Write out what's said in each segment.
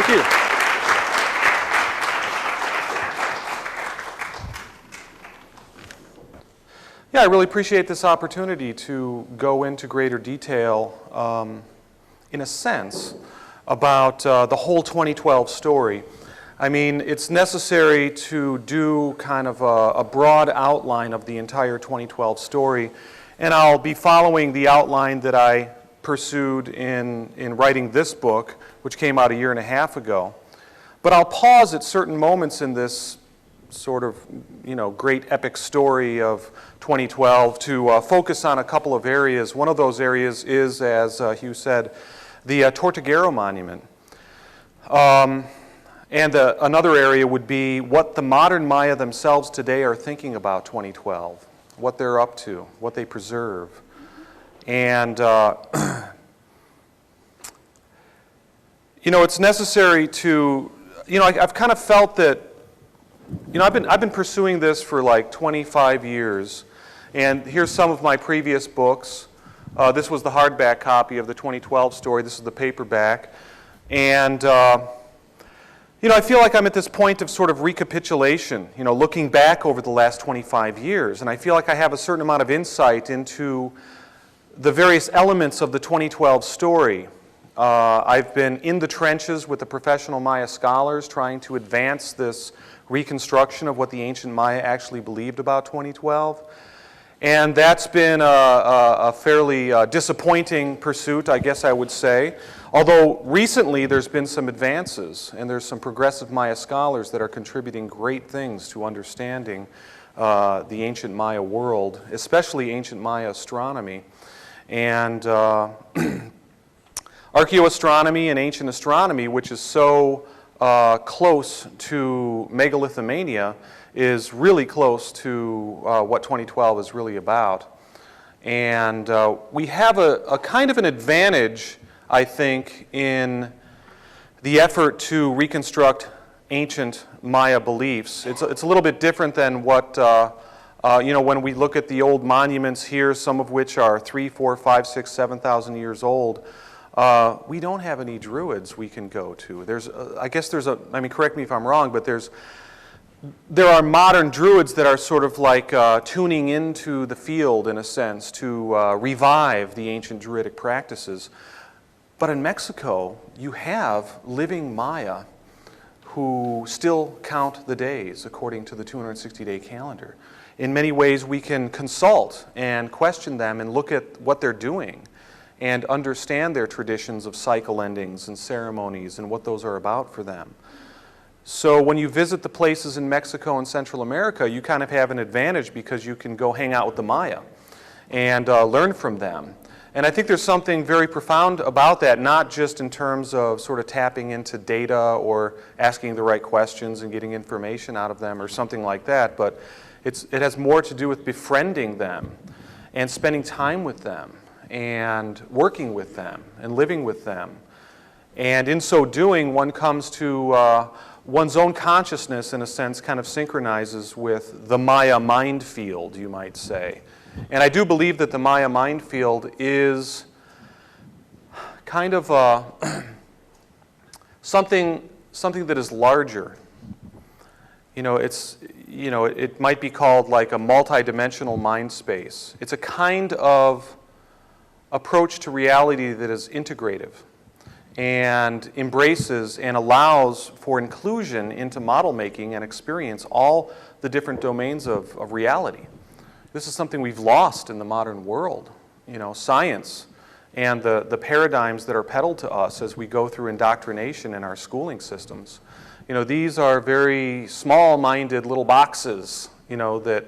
Thank you. Yeah, I really appreciate this opportunity to go into greater detail, in a sense, about the whole 2012 story. I mean, it's necessary to do kind of a broad outline of the entire 2012 story, and I'll be following the outline that I pursued in writing this book, which came out a year and a half ago. But I'll pause at certain moments in this sort of, great epic story of 2012 to focus on a couple of areas. One of those areas is, as Hugh said, the Tortuguero Monument. And another area would be what the modern Maya themselves today are thinking about 2012, what they're up to, what they preserve. And, it's necessary to, I've kind of felt that, I've been pursuing this for like 25 years, and here's some of my previous books. This was the hardback copy of the 2012 story. This is the paperback. And, I feel like I'm at this point of sort of recapitulation, looking back over the last 25 years, and I feel like I have a certain amount of insight into the various elements of the 2012 story. I've been in the trenches with the professional Maya scholars trying to advance this reconstruction of what the ancient Maya actually believed about 2012. And that's been a fairly disappointing pursuit, I guess I would say. Although recently there's been some advances, and there's some progressive Maya scholars that are contributing great things to understanding the ancient Maya world, especially ancient Maya astronomy. And archaeoastronomy and ancient astronomy, which is so close to megalithomania, is really close to what 2012 is really about. And we have a kind of an advantage, I think, in the effort to reconstruct ancient Maya beliefs. It's a little bit different than what, when we look at the old monuments here, some of which are 3, 4, 5, 6, 7,000 years old. We don't have any druids we can go to. Correct me if I'm wrong, but there are modern druids that are sort of like tuning into the field, in a sense, to revive the ancient druidic practices. But in Mexico, you have living Maya who still count the days according to the 260-day calendar. In many ways, we can consult and question them and look at what they're doing and understand their traditions of cycle endings and ceremonies and what those are about for them. So when you visit the places in Mexico and Central America, you kind of have an advantage because you can go hang out with the Maya and learn from them. And I think there's something very profound about that, not just in terms of sort of tapping into data or asking the right questions and getting information out of them or something like that, but it has more to do with befriending them and spending time with them and working with them and living with them. And in so doing, one comes to one's own consciousness, in a sense, kind of synchronizes with the Maya mind field, you might say. And I do believe that the Maya mind field is kind of something that is larger. It might be called like a multidimensional mind space. It's a kind of approach to reality that is integrative and embraces and allows for inclusion into model making and experience all the different domains of reality. This is something we've lost in the modern world. Science and the paradigms that are peddled to us as we go through indoctrination in our schooling systems. These are very small-minded little boxes, that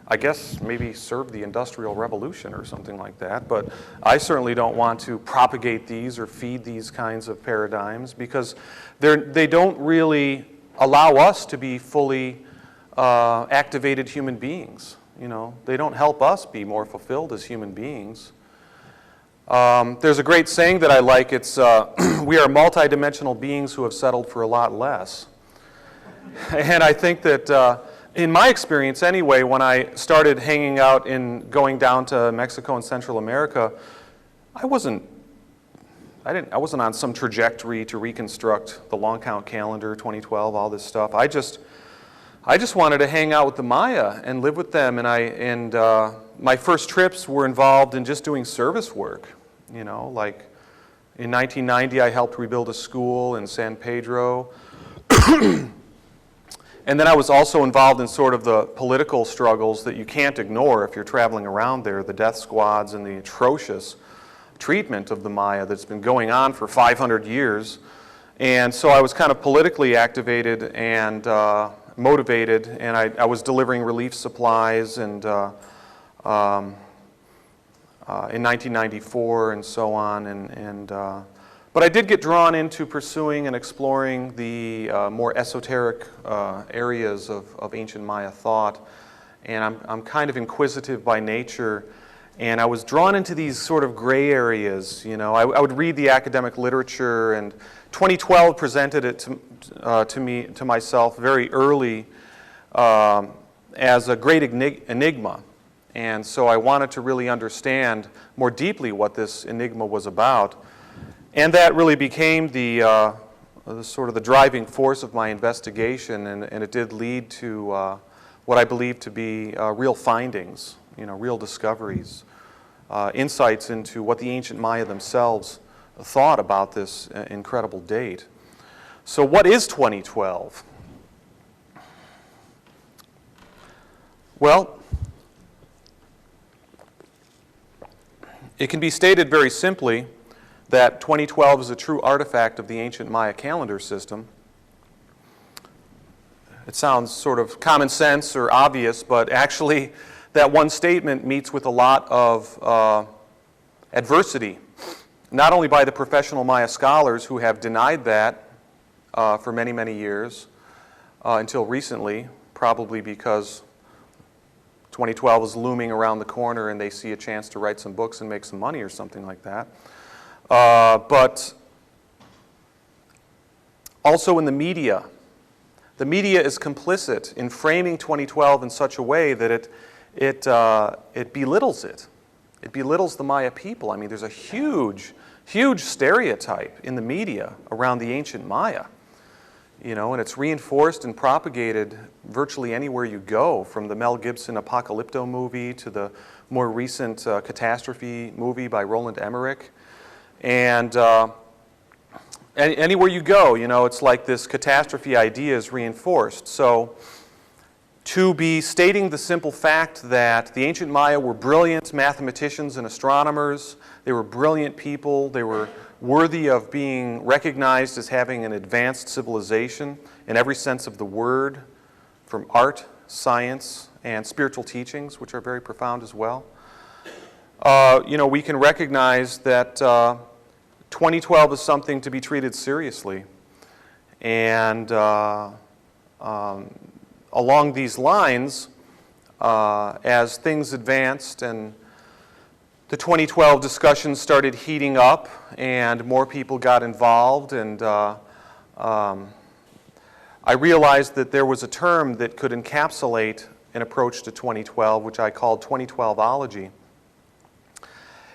I guess maybe served the Industrial Revolution or something like that, but I certainly don't want to propagate these or feed these kinds of paradigms because they don't really allow us to be fully activated human beings. They don't help us be more fulfilled as human beings. There's a great saying that I like. It's, we are multidimensional beings who have settled for a lot less. And I think that in my experience anyway, when I started hanging out and going down to Mexico and Central America, I wasn't I wasn't on some trajectory to reconstruct the long count calendar, 2012, all this stuff. I just wanted to hang out with the Maya and live with them, and my first trips were involved in just doing service work. You know, like in 1990, I helped rebuild a school in San Pedro. And then I was also involved in sort of the political struggles that you can't ignore if you're traveling around there, the death squads and the atrocious treatment of the Maya that's been going on for 500 years. And so I was kind of politically activated and motivated, and I was delivering relief supplies and in 1994 and so on. But I did get drawn into pursuing and exploring the more esoteric areas of ancient Maya thought. And I'm kind of inquisitive by nature. And I was drawn into these sort of gray areas. You know, I would read the academic literature, and 2012 presented it to myself very early as a great enigma. And so I wanted to really understand more deeply what this enigma was about. And that really became the sort of the driving force of my investigation, and it did lead to what I believe to be real findings, you know, real discoveries, insights into what the ancient Maya themselves thought about this incredible date. So what is 2012? Well, it can be stated very simply that 2012 is a true artifact of the ancient Maya calendar system. It sounds sort of common sense or obvious, but actually that one statement meets with a lot of adversity, not only by the professional Maya scholars who have denied that for many, many years, until recently, probably because 2012 is looming around the corner and they see a chance to write some books and make some money or something like that. But also in the media. The media is complicit in framing 2012 in such a way that it belittles it. It belittles the Maya people. I mean, there's a huge, huge stereotype in the media around the ancient Maya. You know, and it's reinforced and propagated virtually anywhere you go, from the Mel Gibson Apocalypto movie to the more recent Catastrophe movie by Roland Emmerich. And anywhere you go, you know, it's like this catastrophe idea is reinforced. So to be stating the simple fact that the ancient Maya were brilliant mathematicians and astronomers, they were brilliant people, they were worthy of being recognized as having an advanced civilization in every sense of the word, from art, science, and spiritual teachings, which are very profound as well. You know, we can recognize that 2012 is something to be treated seriously. And along these lines, as things advanced and the 2012 discussions started heating up and more people got involved, and I realized that there was a term that could encapsulate an approach to 2012, which I called 2012ology.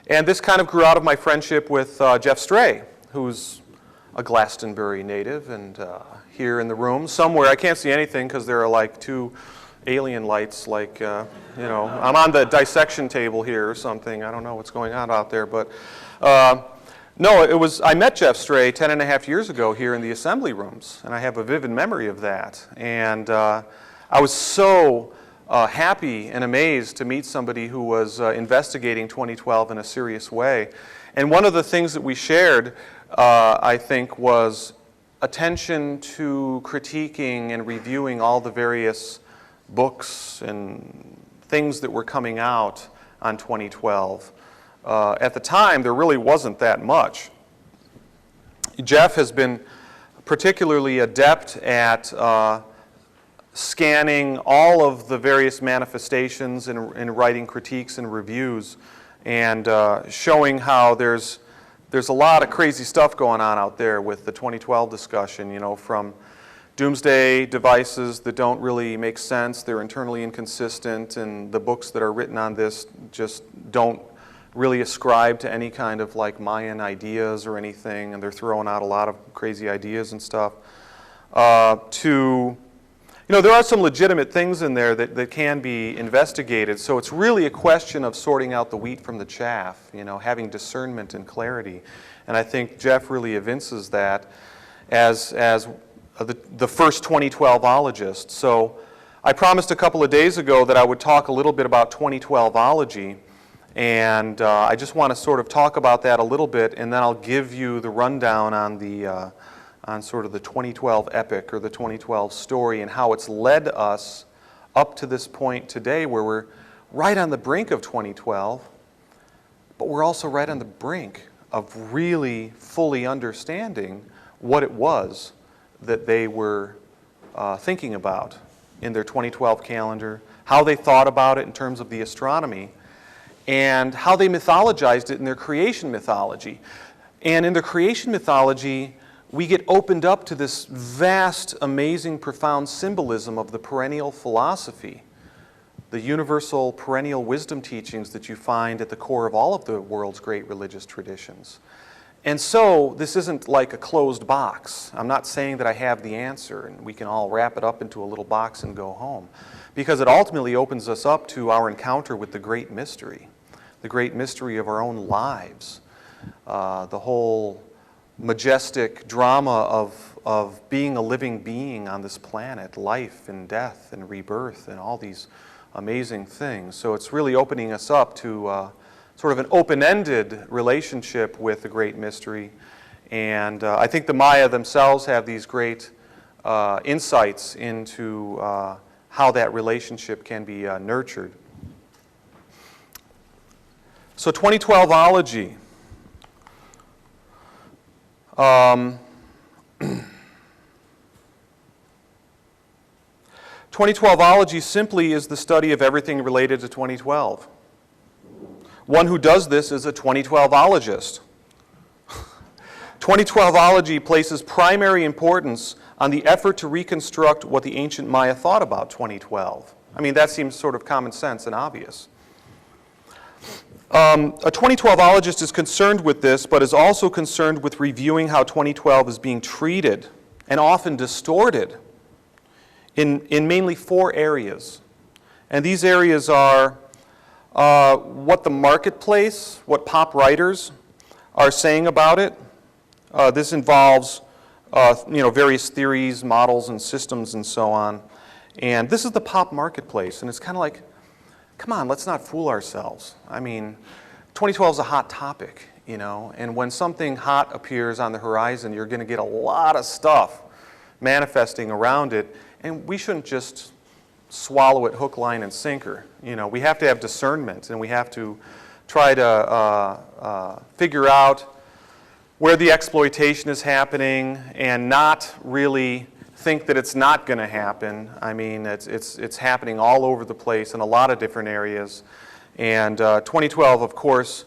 And this kind of grew out of my friendship with Jeff Stray, who's a Glastonbury native and here in the room somewhere. I can't see anything because there are like two alien lights, like, you know, I'm on the dissection table here or something. I don't know what's going on out there. But no, I met Jeff Stray 10.5 years ago here in the assembly rooms, and I have a vivid memory of that. And I was so happy and amazed to meet somebody who was investigating 2012 in a serious way. And one of the things that we shared, I think, was attention to critiquing and reviewing all the various books and things that were coming out on 2012. At the time, there really wasn't that much. Jeff has been particularly adept at scanning all of the various manifestations and writing critiques and reviews, and showing how there's a lot of crazy stuff going on out there with the 2012 discussion, you know, from doomsday devices that don't really make sense, they're internally inconsistent, and the books that are written on this just don't really ascribe to any kind of like Mayan ideas or anything, and they're throwing out a lot of crazy ideas and stuff. There are some legitimate things in there that can be investigated, so it's really a question of sorting out the wheat from the chaff, having discernment and clarity. And I think Jeff really evinces that as the first 2012ologist. So I promised a couple of days ago that I would talk a little bit about 2012ology, and I just want to sort of talk about that a little bit, and then I'll give you the rundown on sort of the 2012 epic or the 2012 story and how it's led us up to this point today where we're right on the brink of 2012, but we're also right on the brink of really fully understanding what it was that they were thinking about in their 2012 calendar, how they thought about it in terms of the astronomy, and how they mythologized it in their creation mythology. And in their creation mythology, we get opened up to this vast, amazing, profound symbolism of the perennial philosophy, the universal perennial wisdom teachings that you find at the core of all of the world's great religious traditions. And so this isn't like a closed box. I'm not saying that I have the answer and we can all wrap it up into a little box and go home, because it ultimately opens us up to our encounter with the great mystery of our own lives, the whole majestic drama of being a living being on this planet, life and death and rebirth and all these amazing things. So it's really opening us up to sort of an open-ended relationship with the great mystery. And I think the Maya themselves have these great insights into how that relationship can be nurtured. So 2012ology. 2012ology simply is the study of everything related to 2012. One who does this is a 2012ologist. 2012ology places primary importance on the effort to reconstruct what the ancient Maya thought about 2012. I mean, that seems sort of common sense and obvious. A 2012ologist is concerned with this, but is also concerned with reviewing how 2012 is being treated and often distorted in mainly 4 areas. And these areas are what the marketplace, what pop writers are saying about it. This involves various theories, models, and systems, and so on. And this is the pop marketplace, and it's kind of like, come on, let's not fool ourselves. I mean, 2012 is a hot topic, and when something hot appears on the horizon, you're going to get a lot of stuff manifesting around it, and we shouldn't just swallow it hook, line, and sinker. We have to have discernment, and we have to try to figure out where the exploitation is happening and not really think that it's not going to happen. I mean, it's happening all over the place in a lot of different areas. And 2012, of course,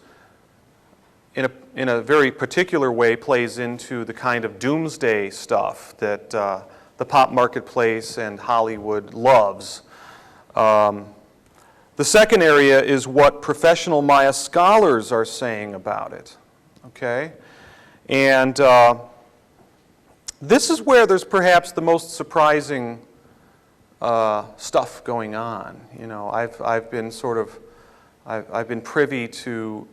in a very particular way, plays into the kind of doomsday stuff that the pop marketplace and Hollywood loves. The second area is what professional Maya scholars are saying about it. Okay? And this is where there's perhaps the most surprising stuff going on. I've been privy to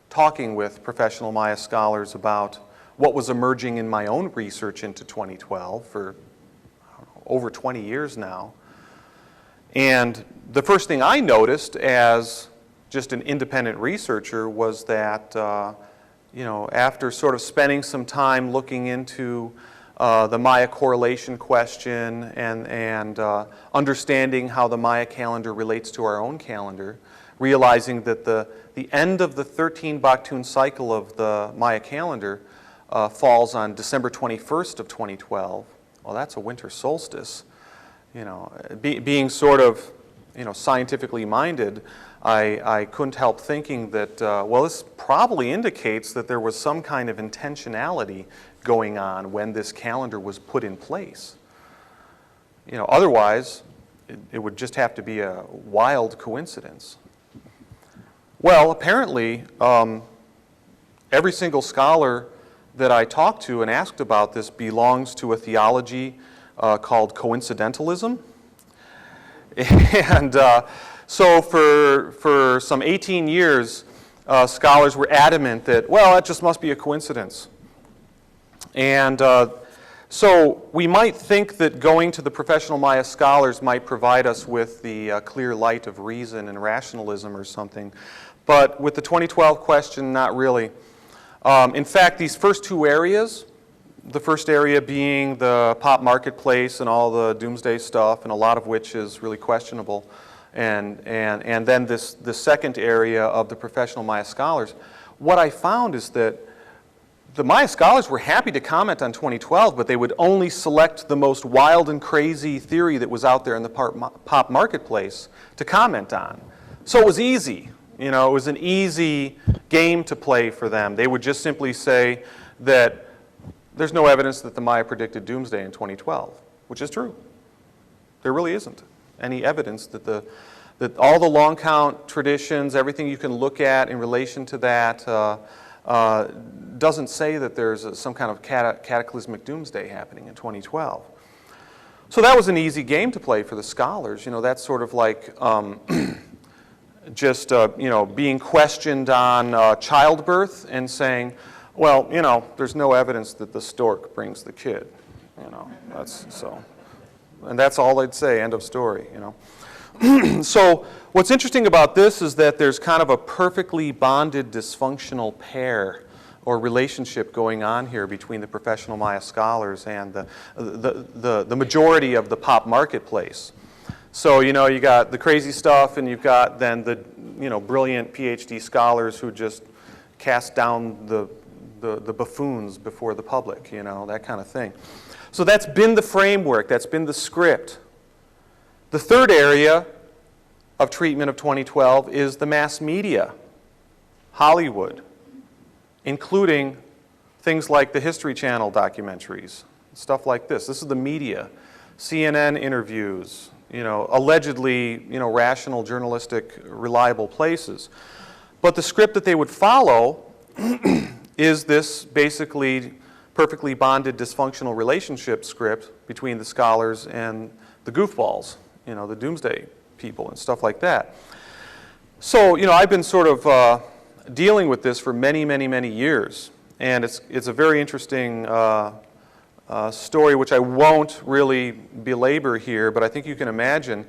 talking with professional Maya scholars about what was emerging in my own research into 2012 for over 20 years now. And the first thing I noticed as just an independent researcher was that after sort of spending some time looking into the Maya correlation question and understanding how the Maya calendar relates to our own calendar, realizing that the end of the 13 Baktun cycle of the Maya calendar falls on December 21st of 2012. Well, that's a winter solstice. Being sort of scientifically minded, I couldn't help thinking that, this probably indicates that there was some kind of intentionality going on when this calendar was put in place. Otherwise, it would just have to be a wild coincidence. Well, apparently, every single scholar that I talked to and asked about this belongs to a theology called coincidentalism. And so for some 18 years, scholars were adamant that, well, that just must be a coincidence. And so we might think that going to the professional Maya scholars might provide us with the clear light of reason and rationalism or something. But with the 2012 question, not really. In fact, these first two areas, the first area being the pop marketplace and all the doomsday stuff, and a lot of which is really questionable, and then this second area of the professional Maya scholars, what I found is that the Maya scholars were happy to comment on 2012, but they would only select the most wild and crazy theory that was out there in the pop marketplace to comment on. So it was easy. You know, it was an easy game to play for them. They would just simply say that there's no evidence that the Maya predicted doomsday in 2012, which is true. There really isn't any evidence that all the long count traditions, everything you can look at in relation to that, doesn't say that there's some kind of cataclysmic doomsday happening in 2012. So that was an easy game to play for the scholars. You know, that's sort of like just being questioned on childbirth and saying, well, you know, there's no evidence that the stork brings the kid. You know, that's so, and that's all they'd say. End of story. You know. So what's interesting about this is that there's kind of a perfectly bonded dysfunctional pair or relationship going on here between the professional Maya scholars and the majority of the pop marketplace. So, you know, you got the crazy stuff, and you've got then the, you know, brilliant PhD scholars who just cast down the buffoons before the public, you know, that kind of thing. So that's been the framework, that's been the script. The third area of treatment of 2012 is the mass media, Hollywood, including things like the History Channel documentaries, stuff like this. This is the media, CNN interviews, you know, allegedly, you know, rational, journalistic, reliable places. But the script that they would follow is this basically perfectly bonded dysfunctional relationship script between the scholars and the goofballs, you know, the doomsday people and stuff like that. So, you know, I've been sort of dealing with this for many, many, many years. And it's a very interesting story, which I won't really belabor here, but I think you can imagine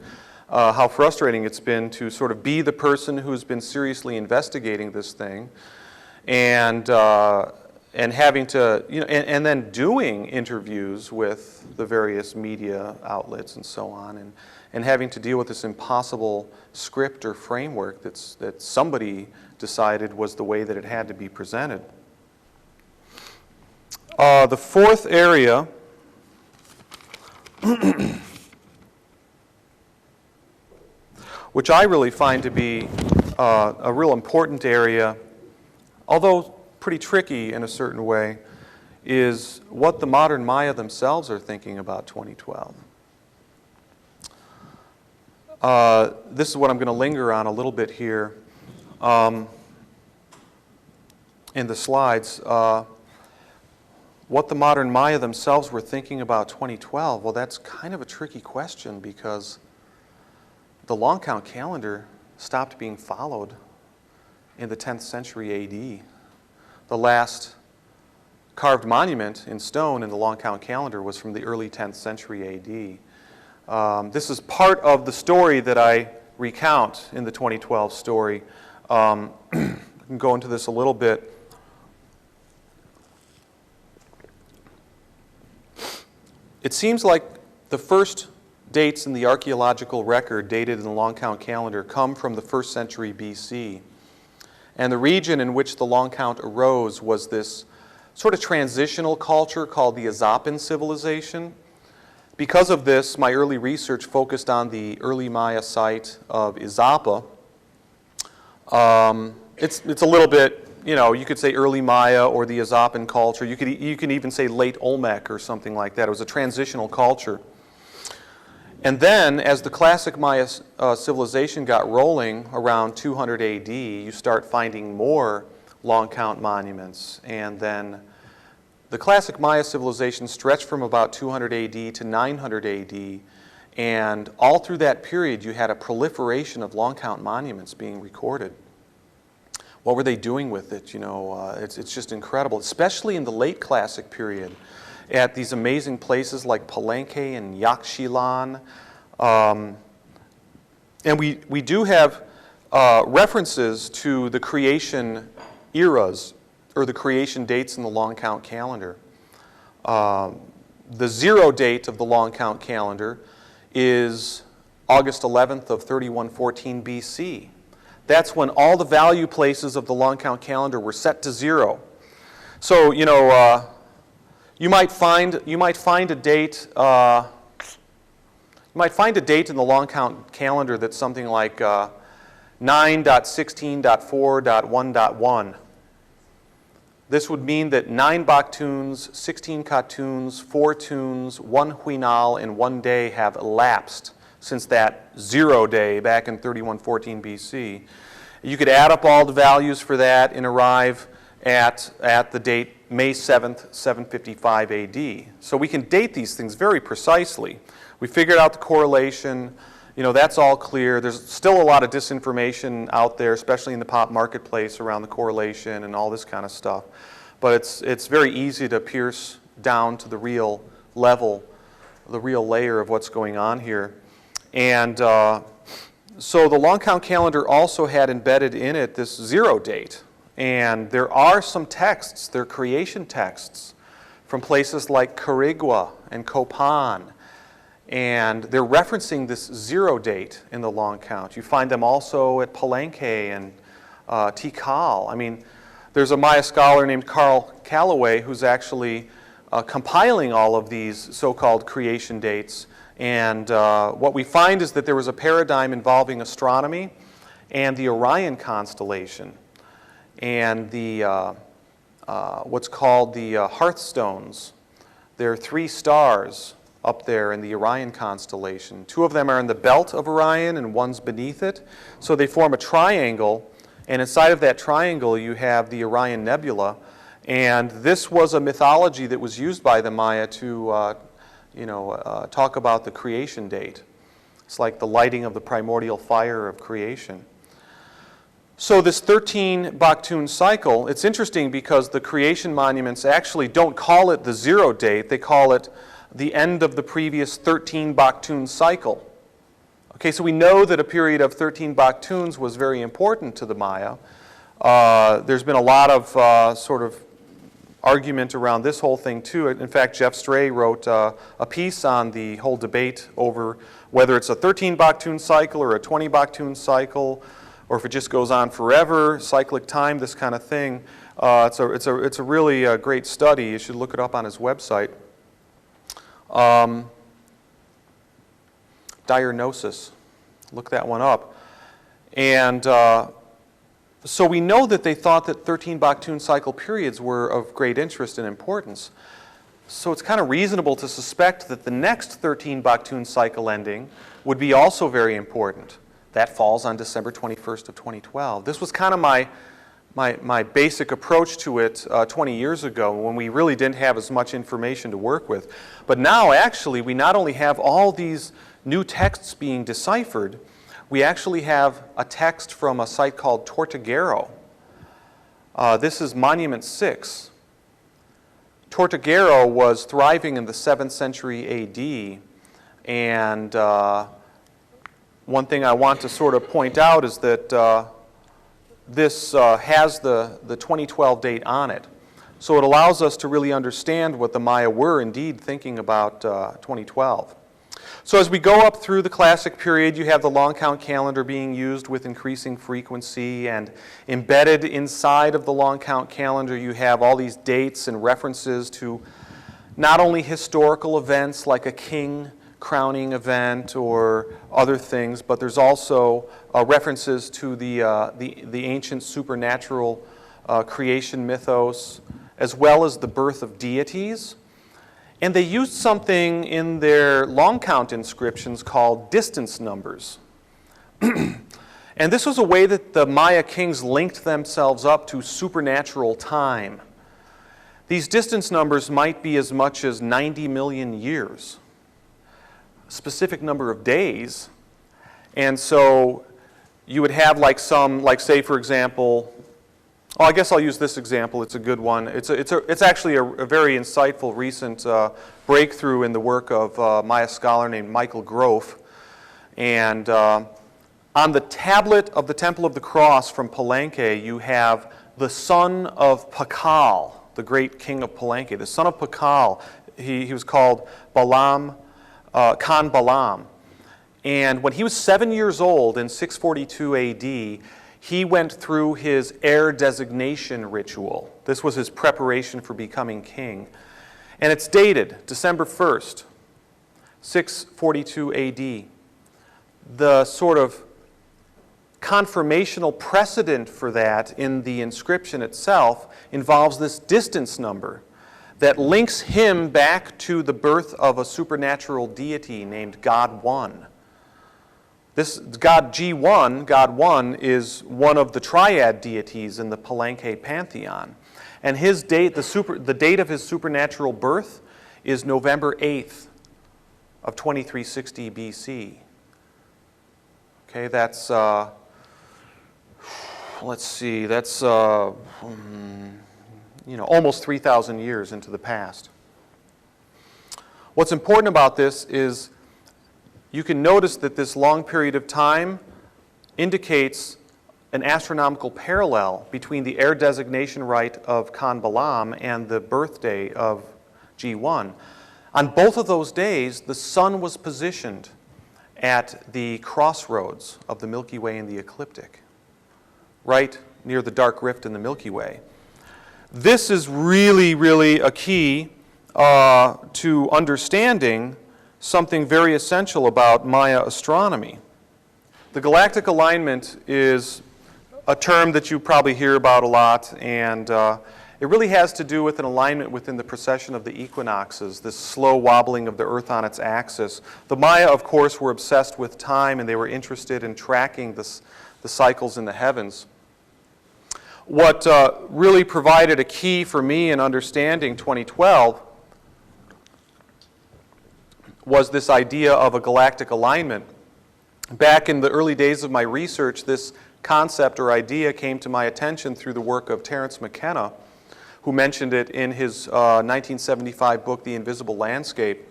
how frustrating it's been to sort of be the person who's been seriously investigating this thing and having to, you know, and then doing interviews with the various media outlets and so on, and having to deal with this impossible script or framework that somebody decided was the way that it had to be presented. The fourth area which I really find to be a real important area, although pretty tricky in a certain way, is what the modern Maya themselves are thinking about 2012. This is what I'm going to linger on a little bit here in the slides. What the modern Maya themselves were thinking about 2012, well, that's kind of a tricky question because the long count calendar stopped being followed in the 10th century AD. The last carved monument in stone in the long count calendar was from the early 10th century AD. This is part of the story that I recount in the 2012 story. I can go into this a little bit. It seems like the first dates in the archaeological record dated in the long count calendar come from the 1st century BC. And the region in which the long count arose was this sort of transitional culture called the Azapan civilization. Because of this, my early research focused on the early Maya site of Izapa. It's a little bit, you know, you could say early Maya or the Azapan culture. You can even say late Olmec or something like that. It was a transitional culture. And then, as the classic Maya civilization got rolling around 200 AD, you start finding more long count monuments. And then the classic Maya civilization stretched from about 200 AD to 900 AD. And all through that period, you had a proliferation of long count monuments being recorded. What were they doing with it? You know, it's just incredible, especially in the late classic period, at these amazing places like Palenque and Yaxchilan. And we do have references to the creation eras, or the creation dates in the long count calendar. The zero date of the long count calendar is August 11th of 3114 BC. That's when all the value places of the long count calendar were set to 0. So, you know, you might find a date. You might find a date in the long count calendar that's something like 9.16.4.1.1. This would mean that 9 Baktuns, 16 Katuns, 4 Tuns, 1 Huinal, and 1 day have elapsed since that 0 day back in 3114 BC. You could add up all the values for that and arrive at the date May 7th, 755 AD. So we can date these things very precisely. We figured out the correlation. You know, that's all clear. There's still a lot of disinformation out there, especially in the pop marketplace around the correlation and all this kind of stuff. But it's very easy to pierce down to the real level, the real layer of what's going on here. And so the long count calendar also had embedded in it this 0 date. And there are some texts, they're creation texts, from places like Carigua and Copan. And they're referencing this 0 date in the long count. You find them also at Palenque and Tikal. I mean, there's a Maya scholar named Carl Calloway who's actually compiling all of these so-called creation dates. And what we find is that there was a paradigm involving astronomy and the Orion constellation and the what's called the Hearthstones. There are 3 stars up there in the Orion constellation. 2 of them are in the belt of Orion and one's beneath it. So they form a triangle, and inside of that triangle you have the Orion Nebula. And this was a mythology that was used by the Maya to talk about the creation date. It's like the lighting of the primordial fire of creation. So this 13 Baktun cycle, it's interesting because the creation monuments actually don't call it the 0 date, they call it the end of the previous 13 Baktun cycle. Okay, so we know that a period of 13 Baktuns was very important to the Maya. There's been a lot of sort of argument around this whole thing too. In fact, Jeff Stray wrote a piece on the whole debate over whether it's a 13 Baktun cycle or a 20 Baktun cycle, or if it just goes on forever, cyclic time, this kind of thing. It's a really great study. You should look it up on his website. Diagnosis. Look that one up. And so we know that they thought that 13 Baktun cycle periods were of great interest and importance. So it's kind of reasonable to suspect that the next 13 Baktun cycle ending would be also very important. That falls on December 21st of 2012. This was kind of my basic approach to it 20 years ago when we really didn't have as much information to work with. But now, actually, we not only have all these new texts being deciphered, we actually have a text from a site called Tortuguero. This is Monument 6. Tortuguero was thriving in the 7th century AD, and one thing I want to sort of point out is that this has the 2012 date on it. So it allows us to really understand what the Maya were indeed thinking about 2012. So as we go up through the classic period, you have the long count calendar being used with increasing frequency, and embedded inside of the long count calendar you have all these dates and references to not only historical events like a king crowning event or other things, but there's also references to the ancient supernatural creation mythos, as well as the birth of deities. And they used something in their long count inscriptions called distance numbers. And this was a way that the Maya kings linked themselves up to supernatural time. These distance numbers might be as much as 90 million years, a specific number of days. And so you would have like say for example, oh, I guess I'll use this example. It's a good one. It's actually a very insightful recent breakthrough in the work of a Maya scholar named Michael Grof. And on the tablet of the Temple of the Cross from Palenque, you have the son of Pakal, the great king of Palenque. The son of Pakal, he was called Khan Balam. And when he was 7 years old in 642 AD, he went through his heir designation ritual. This was his preparation for becoming king. And it's dated December 1st, 642 AD. The sort of confirmational precedent for that in the inscription itself involves this distance number that links him back to the birth of a supernatural deity named God One. This God G1, God One, is one of the triad deities in the Palenque pantheon. And his date, the date of his supernatural birth is November 8th of 2360 BC. Okay, that's let's see, that's almost 3,000 years into the past. What's important about this is you can notice that this long period of time indicates an astronomical parallel between the heir designation rite of Khan Balam and the birthday of G1. On both of those days, the sun was positioned at the crossroads of the Milky Way and the ecliptic, right near the dark rift in the Milky Way. This is really, really a key to understanding something very essential about Maya astronomy. The galactic alignment is a term that you probably hear about a lot, and it really has to do with an alignment within the precession of the equinoxes, this slow wobbling of the Earth on its axis. The Maya, of course, were obsessed with time, and they were interested in tracking the cycles in the heavens. What really provided a key for me in understanding 2012 was this idea of a galactic alignment. Back in the early days of my research, this concept or idea came to my attention through the work of Terence McKenna, who mentioned it in his 1975 book, The Invisible Landscape.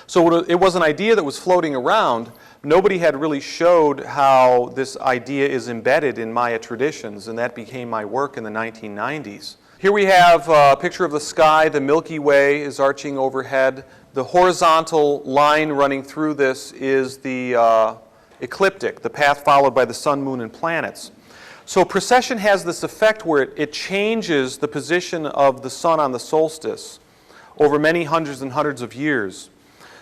So it was an idea that was floating around. Nobody had really showed how this idea is embedded in Maya traditions, and that became my work in the 1990s. Here we have a picture of the sky. The Milky Way is arching overhead. The horizontal line running through this is the ecliptic, the path followed by the sun, moon, and planets. So precession has this effect where it changes the position of the sun on the solstice over many hundreds and hundreds of years.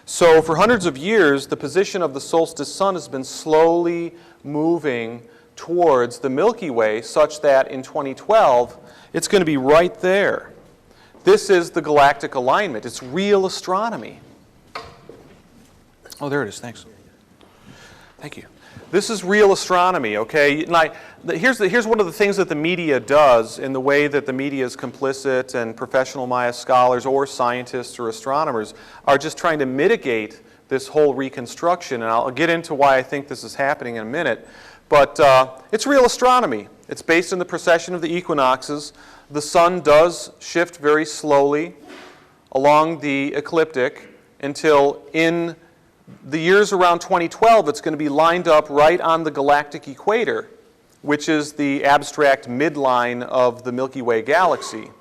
So for hundreds of years, the position of the solstice sun has been slowly moving towards the Milky Way, such that in 2012, it's going to be right there. This is the galactic alignment. It's real astronomy. Oh, there it is. Thanks. Thank you. This is real astronomy, okay? Here's one of the things that the media does in the way that the media is complicit, and professional Maya scholars or scientists or astronomers are just trying to mitigate this whole reconstruction. And I'll get into why I think this is happening in a minute. But it's real astronomy. It's based on the precession of the equinoxes. The sun does shift very slowly along the ecliptic until in the years around 2012, it's going to be lined up right on the galactic equator, which is the abstract midline of the Milky Way galaxy.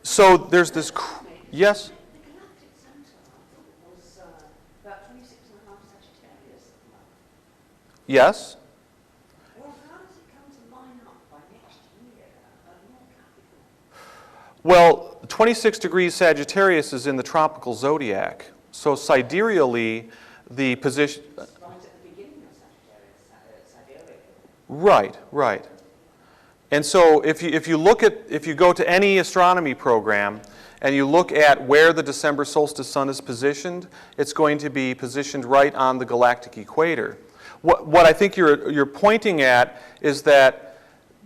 So there's this, yes? The galactic center, I thought, was about 26.5 Sagittarius. Yes? Well, how does it come to line up by next year at your capital? Well, 26 degrees Sagittarius is in the tropical zodiac. So sidereally, the position... Right at the beginning of Sagittarius, sidereal. Right, right. And so if you go to any astronomy program and you look at where the December solstice sun is positioned, it's going to be positioned right on the galactic equator. What I think you're pointing at is that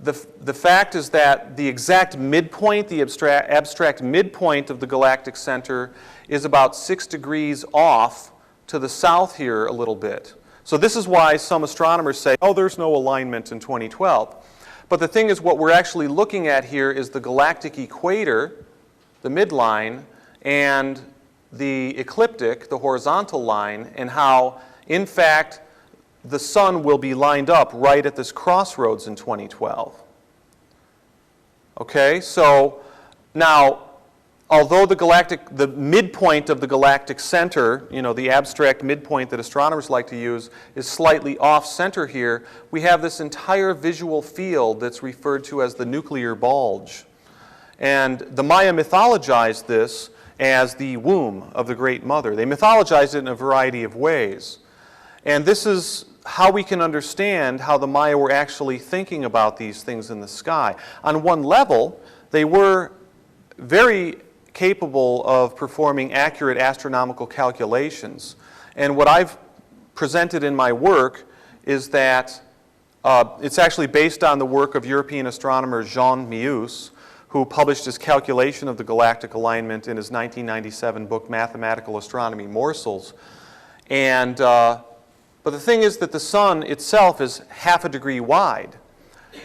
the fact is that the exact midpoint, the abstract midpoint of the galactic center is about 6 degrees off to the south here a little bit. So this is why some astronomers say, oh, there's no alignment in 2012. But the thing is, what we're actually looking at here is the galactic equator, the midline, and the ecliptic, the horizontal line, and how, in fact, the sun will be lined up right at this crossroads in 2012. Okay, so now, although the midpoint of the galactic center, the abstract midpoint that astronomers like to use, is slightly off-center here, we have this entire visual field that's referred to as the nuclear bulge. And the Maya mythologized this as the womb of the Great Mother. They mythologized it in a variety of ways. And this is how we can understand how the Maya were actually thinking about these things in the sky. On one level, they were very capable of performing accurate astronomical calculations. And what I've presented in my work is that it's actually based on the work of European astronomer Jean Mius, who published his calculation of the galactic alignment in his 1997 book, Mathematical Astronomy Morsels. And, but the thing is that the sun itself is half a degree wide.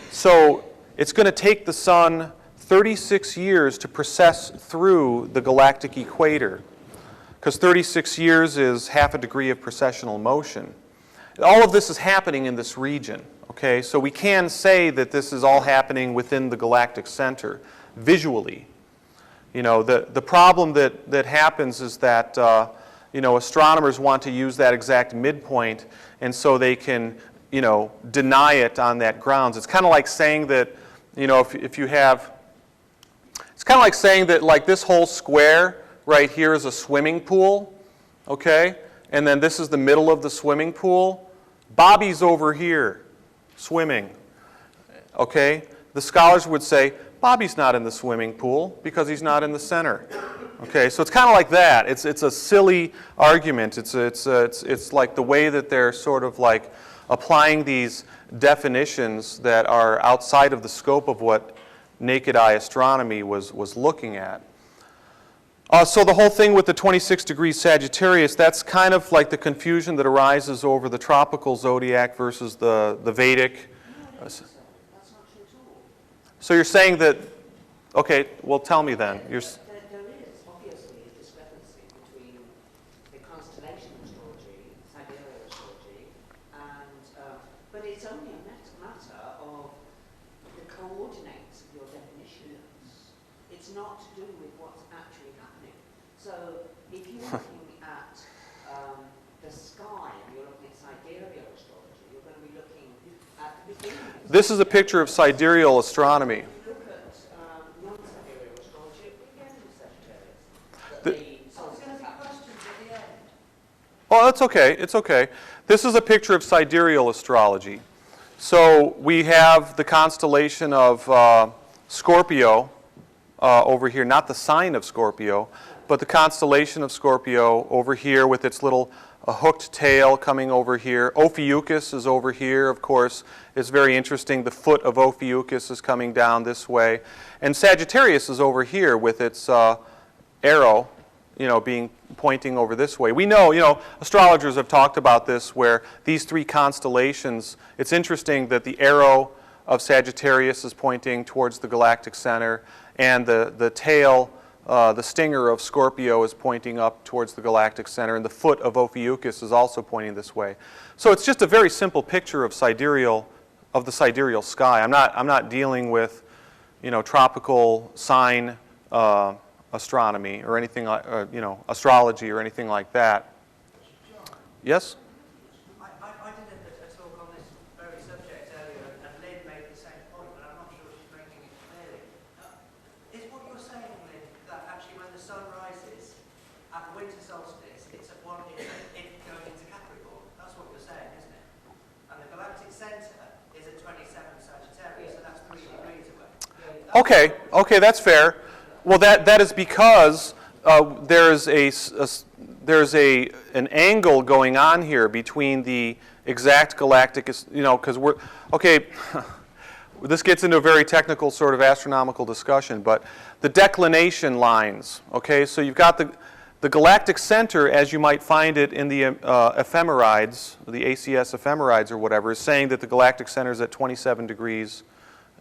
So it's going to take the sun 36 years to process through the galactic equator, because 36 years is half a degree of precessional motion. All of this is happening in this region, okay? So we can say that this is all happening within the galactic center, visually. The problem that happens is that, astronomers want to use that exact midpoint, and so they can, deny it on that grounds. It's kind of like saying that, if you have... It's kind of like saying that this whole square right here is a swimming pool, okay? And then this is the middle of the swimming pool. Bobby's over here swimming, okay? The scholars would say, Bobby's not in the swimming pool because he's not in the center. Okay, so it's kind of like that. It's a silly argument. It's like the way that they're sort of like applying these definitions that are outside of the scope of what naked eye astronomy was looking at. So the whole thing with the 26 degrees Sagittarius, that's kind of like the confusion that arises over the tropical zodiac versus the Vedic. That's not true at all. So you're saying that, okay, well tell me then. There is obviously a discrepancy between the constellation astrology, sidereal astrology, and but it's only a matter of the coordinates of your definitions. It's not to do with what's actually happening. So if you're looking at the sky and you're looking at sidereal astrology, you're going to be looking at the beginning. This is a picture of sidereal astronomy. Look at non-sidereal astrology at the end of Sagittarius. I was going to be questions at the end. Oh, that's okay. It's okay. This is a picture of sidereal astrology. So we have the constellation of Scorpio over here, not the sign of Scorpio, but the constellation of Scorpio over here with its little hooked tail coming over here. Ophiuchus is over here, of course. It's very interesting. The foot of Ophiuchus is coming down this way. And Sagittarius is over here with its arrow, pointing over this way. We know, astrologers have talked about this, where these three constellations, it's interesting that the arrow of Sagittarius is pointing towards the galactic center, and the tail, the stinger of Scorpio is pointing up towards the galactic center, and the foot of Ophiuchus is also pointing this way. So it's just a very simple picture of the sidereal sky. I'm not dealing with, tropical sign astronomy or anything like, astrology or anything like that. Yes? I did a talk on this very subject earlier, and Lynn made the same point, but I'm not sure she's making it clearly. Is what you're saying, Lynn, that actually when the sun rises at the winter solstice, it's going into Capricorn? That's what you're saying, isn't it? And the galactic centre is at 27 Sagittarius, so that's 3 degrees Okay, that's fair. Well, that is because there's an angle going on here between the exact galactic, because we're, okay, this gets into a very technical sort of astronomical discussion, but the declination lines, okay, so you've got the galactic center, as you might find it in the ephemerides, the ACS ephemerides or whatever, is saying that the galactic center is at 27 degrees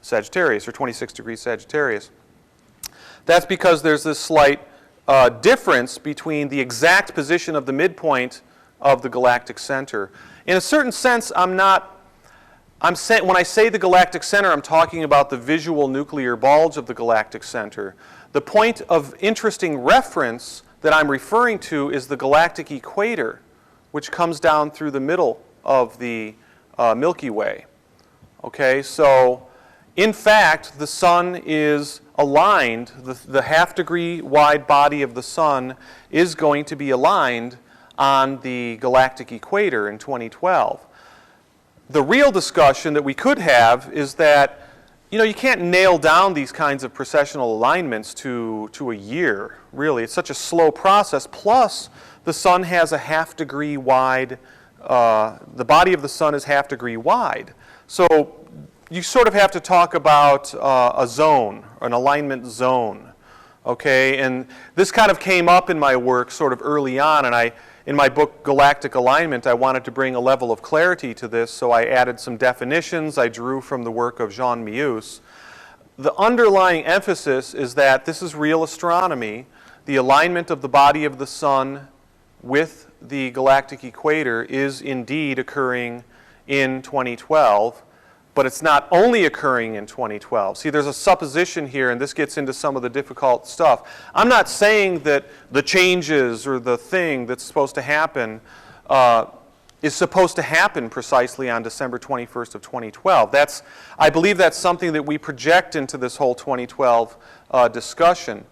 Sagittarius, or 26 degrees Sagittarius. That's because there's this slight difference between the exact position of the midpoint of the galactic center. In a certain sense, when I say the galactic center, I'm talking about the visual nuclear bulge of the galactic center. The point of interesting reference that I'm referring to is the galactic equator, which comes down through the middle of the Milky Way. Okay, so in fact, the sun is aligned, the half-degree wide body of the sun is going to be aligned on the galactic equator in 2012. The real discussion that we could have is that, you can't nail down these kinds of precessional alignments to a year, really. It's such a slow process. Plus, the sun has a half-degree wide, the body of the sun is half-degree wide. So you sort of have to talk about a zone, an alignment zone, okay? And this kind of came up in my work sort of early on, and in my book, Galactic Alignment, I wanted to bring a level of clarity to this, so I added some definitions I drew from the work of Jean Meus. The underlying emphasis is that this is real astronomy. The alignment of the body of the sun with the galactic equator is indeed occurring in 2012, but it's not only occurring in 2012. See, there's a supposition here, and this gets into some of the difficult stuff. I'm not saying that the changes or the thing that's supposed to happen is supposed to happen precisely on December 21st of 2012. I believe that's something that we project into this whole 2012 discussion.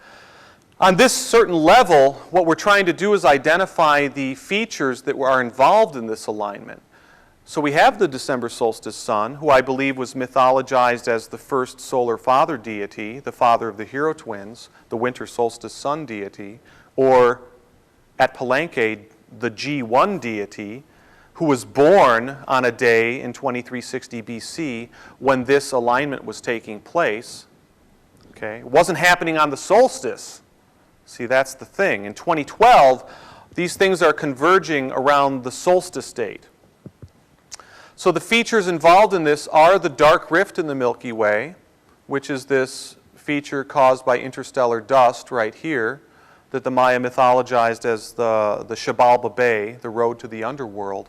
On this certain level, what we're trying to do is identify the features that are involved in this alignment. So we have the December solstice sun, who I believe was mythologized as the first solar father deity, the father of the hero twins, the winter solstice sun deity, or at Palenque, the G1 deity, who was born on a day in 2360 BC when this alignment was taking place. Okay? It wasn't happening on the solstice. See, that's the thing. In 2012, these things are converging around the solstice date. So the features involved in this are the dark rift in the Milky Way, which is this feature caused by interstellar dust right here, that the Maya mythologized as the Xibalba Bay, the road to the underworld.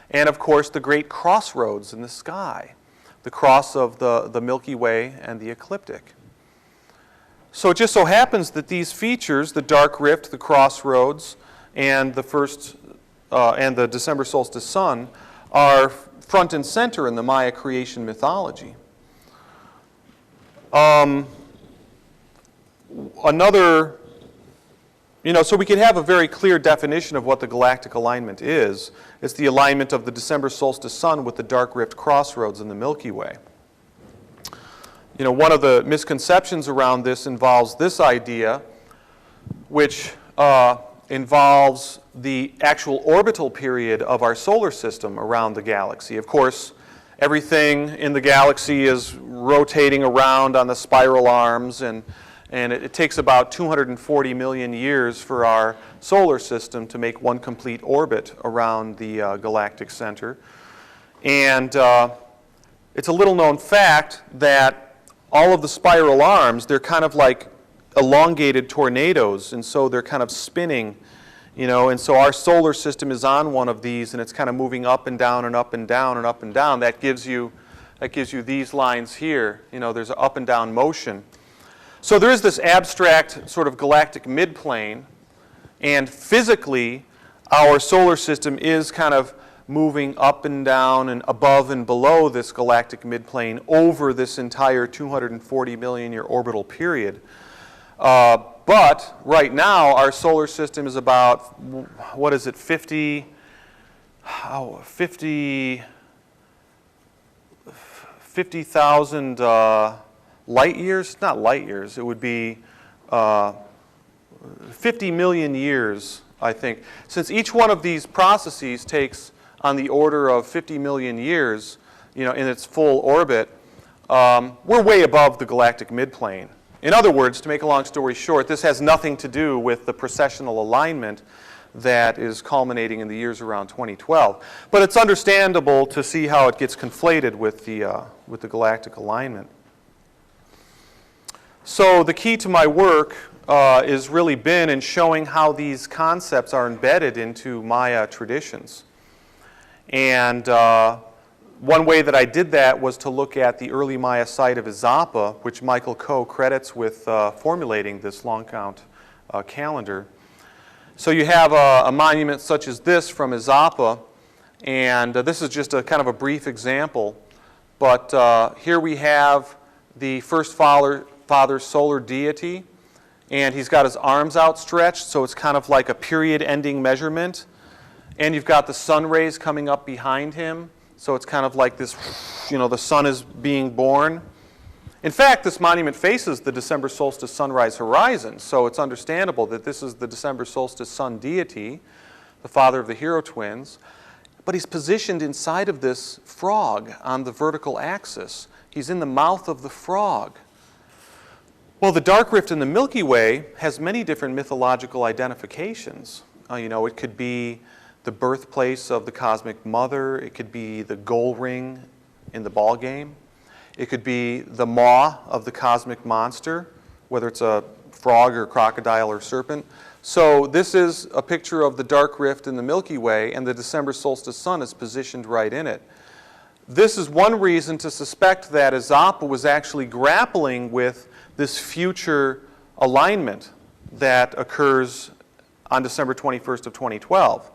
And of course, the great crossroads in the sky, the cross of the Milky Way and the ecliptic. So it just so happens that these features, the dark rift, the crossroads, and the December solstice sun, are front and center in the Maya creation mythology. So we can have a very clear definition of what the galactic alignment is. It's the alignment of the December solstice sun with the dark rift crossroads in the Milky Way. One of the misconceptions around this involves this idea, which involves the actual orbital period of our solar system around the galaxy. Of course, everything in the galaxy is rotating around on the spiral arms, and it takes about 240 million years for our solar system to make one complete orbit around the galactic center. And it's a little known fact that all of the spiral arms, they're kind of like elongated tornadoes, and so they're kind of spinning, and so our solar system is on one of these, and it's kind of moving up and down and up and down and up and down. That gives you these lines here. There's an up and down motion. So there is this abstract sort of galactic midplane, and physically our solar system is kind of moving up and down and above and below this galactic midplane over this entire 240 million year orbital period. But right now, our solar system is about, 50,000 light years, not light years, it would be 50 million years, I think. Since each one of these processes takes on the order of 50 million years, in its full orbit, we're way above the galactic midplane. In other words, to make a long story short, this has nothing to do with the precessional alignment that is culminating in the years around 2012. But it's understandable to see how it gets conflated with the galactic alignment. So the key to my work has really been in showing how these concepts are embedded into Maya traditions. And one way that I did that was to look at the early Maya site of Izapa, which Michael Coe credits with formulating this long count calendar. So you have a monument such as this from Izapa, and this is just a kind of a brief example. But here we have the first father solar deity, and he's got his arms outstretched, so it's kind of like a period-ending measurement. And you've got the sun rays coming up behind him, so it's kind of like this, the sun is being born. In fact, this monument faces the December solstice sunrise horizon, so it's understandable that this is the December solstice sun deity, the father of the hero twins. But he's positioned inside of this frog on the vertical axis. He's in the mouth of the frog. Well, the dark rift in the Milky Way has many different mythological identifications. It could be the birthplace of the cosmic mother. It could be the goal ring in the ball game. It could be the maw of the cosmic monster, whether it's a frog or crocodile or serpent. So this is a picture of the dark rift in the Milky Way, and the December solstice sun is positioned right in it. This is one reason to suspect that Izapa was actually grappling with this future alignment that occurs on December 21st of 2012.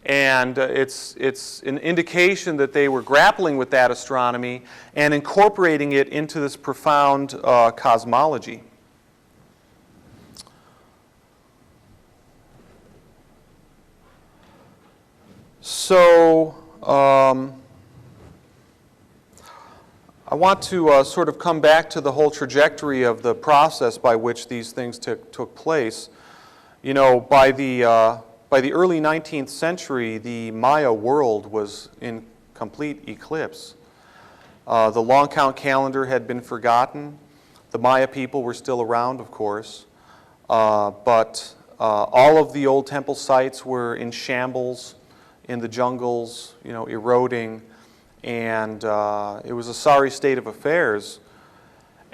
And it's an indication that they were grappling with that astronomy and incorporating it into this profound cosmology. So I want to sort of come back to the whole trajectory of the process by which these things took place. By the early 19th century, the Maya world was in complete eclipse. The long count calendar had been forgotten. The Maya people were still around, of course. But all of the old temple sites were in shambles, in the jungles, eroding. And it was a sorry state of affairs.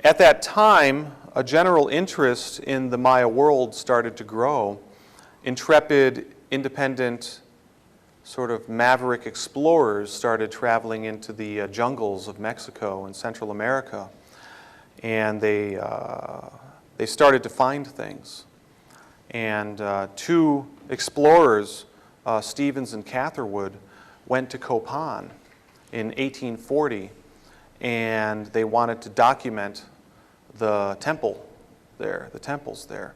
At that time, a general interest in the Maya world started to grow. Intrepid, independent, sort of maverick explorers started traveling into the jungles of Mexico and Central America, and they started to find things. And two explorers, Stevens and Catherwood, went to Copan in 1840, and they wanted to document the temple there, the temples there.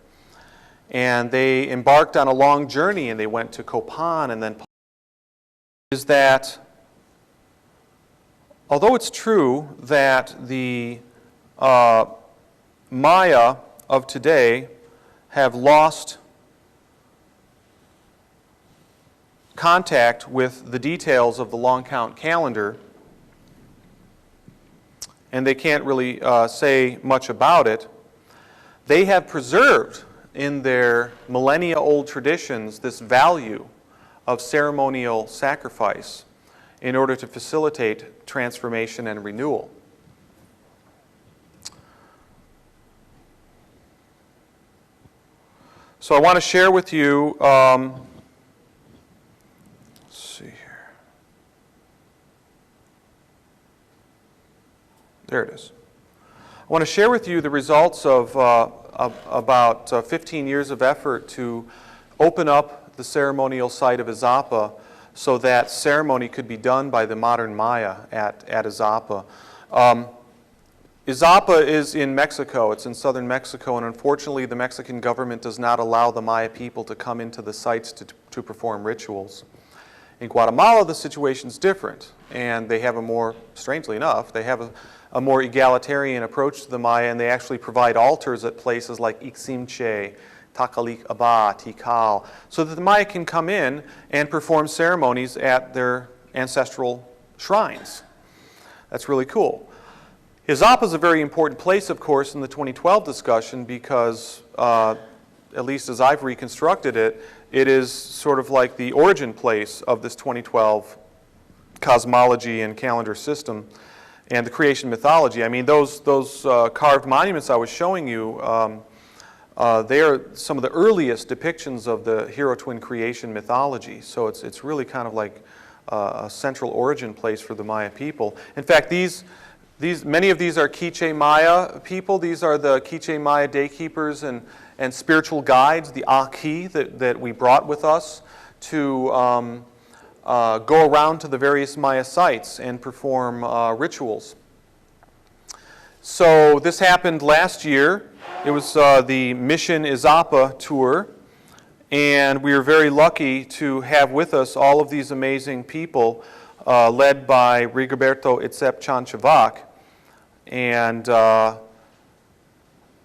And they embarked on a long journey, and they went to Copan, and then is that although it's true that the Maya of today have lost contact with the details of the long count calendar, and they can't really say much about it, they have preserved in their millennia-old traditions this value of ceremonial sacrifice in order to facilitate transformation and renewal. So I want to share with you, let's see here. There it is. I want to share with you the results of about 15 years of effort to open up the ceremonial site of Izapa so that ceremony could be done by the modern Maya at Izapa. Izapa is in Mexico. It's in southern Mexico, and unfortunately the Mexican government does not allow the Maya people to come into the sites to perform rituals. In Guatemala, the situation's different, and they have a more, strangely enough, they have a more egalitarian approach to the Maya, and they actually provide altars at places like Iximche, Takalik Aba, Tikal, so that the Maya can come in and perform ceremonies at their ancestral shrines. That's really cool. Izapa is a very important place, of course, in the 2012 discussion because, at least as I've reconstructed it, it is sort of like the origin place of this 2012 cosmology and calendar system and the creation mythology. I mean, those carved monuments I was showing you, they are some of the earliest depictions of the hero twin creation mythology. So it's really kind of like a central origin place for the Maya people. In fact, many of these are Quiche Maya people. These are the Quiche Maya daykeepers and spiritual guides, the Aki that we brought with us to go around to the various Maya sites and perform rituals. So this happened last year. It was the Mission Izapa tour, and we were very lucky to have with us all of these amazing people led by Rigoberto Itzep Chanchavac. And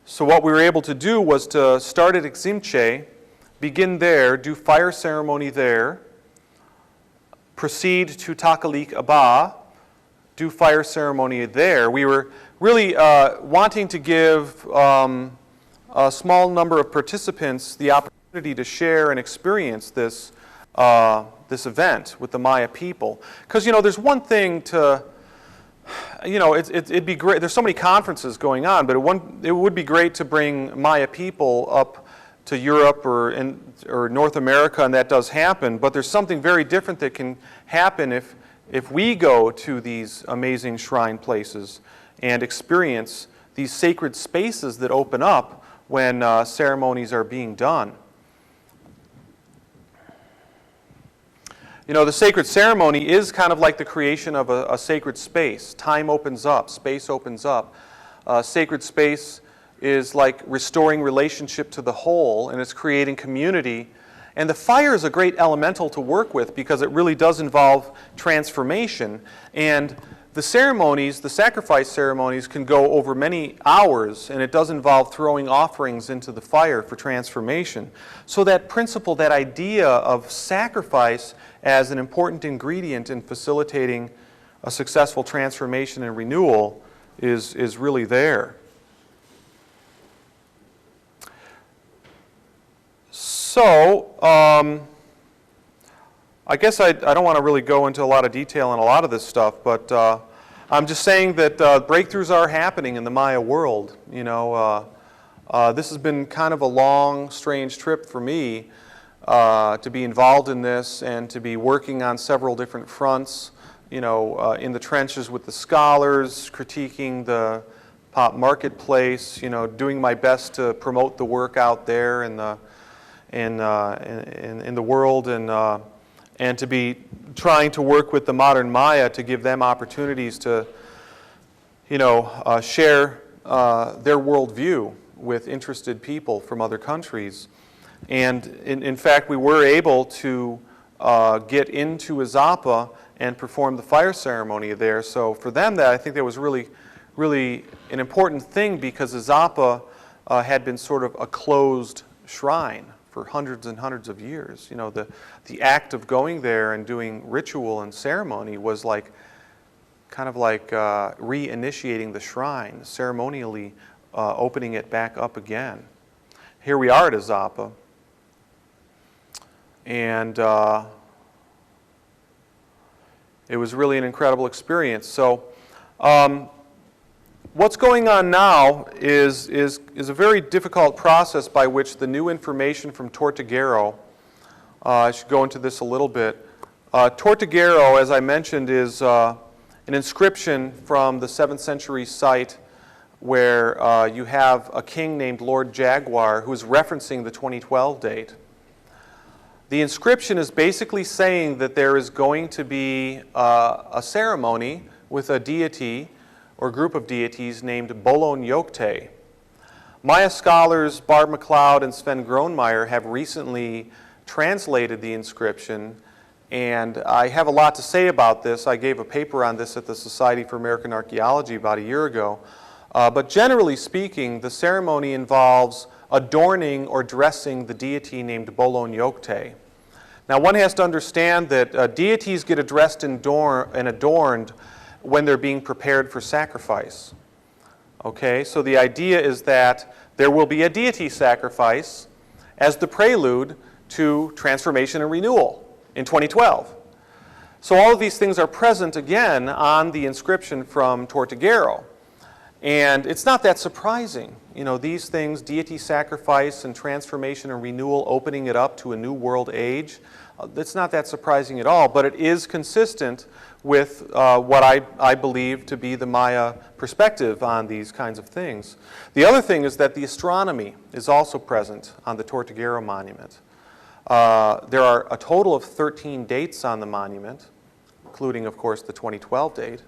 so what we were able to do was to start at Iximche, begin there, do fire ceremony there, proceed to Takalik Aba, do fire ceremony there. We were really wanting to give a small number of participants the opportunity to share and experience this event with the Maya people. Because, there's one thing to... it'd be great. There's so many conferences going on, but it would be great to bring Maya people up to Europe or North America, and that does happen. But there's something very different that can happen if we go to these amazing shrine places and experience these sacred spaces that open up when ceremonies are being done. The sacred ceremony is kind of like the creation of a sacred space. Time opens up, space opens up. Sacred space is like restoring relationship to the whole, and it's creating community. And the fire is a great elemental to work with because it really does involve transformation. And the ceremonies, the sacrifice ceremonies, can go over many hours, and it does involve throwing offerings into the fire for transformation. So that principle, that idea of sacrifice as an important ingredient in facilitating a successful transformation and renewal is really there. So, I guess I don't want to really go into a lot of detail on a lot of this stuff, but I'm just saying that breakthroughs are happening in the Maya world. This has been kind of a long, strange trip for me to be involved in this and to be working on several different fronts, in the trenches with the scholars, critiquing the pop marketplace, doing my best to promote the work out there in the world, and to be trying to work with the modern Maya to give them opportunities to, share their worldview with interested people from other countries. And in fact, we were able to get into Izapa and perform the fire ceremony there. So for them, I think that was really, really an important thing because Izapa had been sort of a closed shrine for hundreds and hundreds of years. The act of going there and doing ritual and ceremony was kind of like reinitiating the shrine, ceremonially opening it back up again. Here we are at Izapa. And it was really an incredible experience. So what's going on now is a very difficult process by which the new information from Tortuguero, I should go into this a little bit. Tortuguero, as I mentioned, is an inscription from the 7th century site where you have a king named Lord Jaguar who is referencing the 2012 date. The inscription is basically saying that there is going to be a ceremony with a deity or group of deities named Bolon Yokte. Maya scholars Barb McLeod and Sven Gronemeyer have recently translated the inscription And I have a lot to say about this. I gave a paper on this at the Society for American Archaeology about a year ago. But generally speaking, the ceremony involves adorning or dressing the deity named Bolon Yokte. Now, one has to understand that deities get addressed and adorned when they're being prepared for sacrifice. Okay, so the idea is that there will be a deity sacrifice as the prelude to transformation and renewal in 2012. So all of these things are present again on the inscription from Tortuguero. And it's not that surprising. You know, these things, deity sacrifice and transformation and renewal, opening it up to a new world age, it's not that surprising at all, but it is consistent with what I believe to be the Maya perspective on these kinds of things. The other thing is that the astronomy is also present on the Tortuguero monument. There are a total of 13 dates on the monument, including, of course, the 2012 date.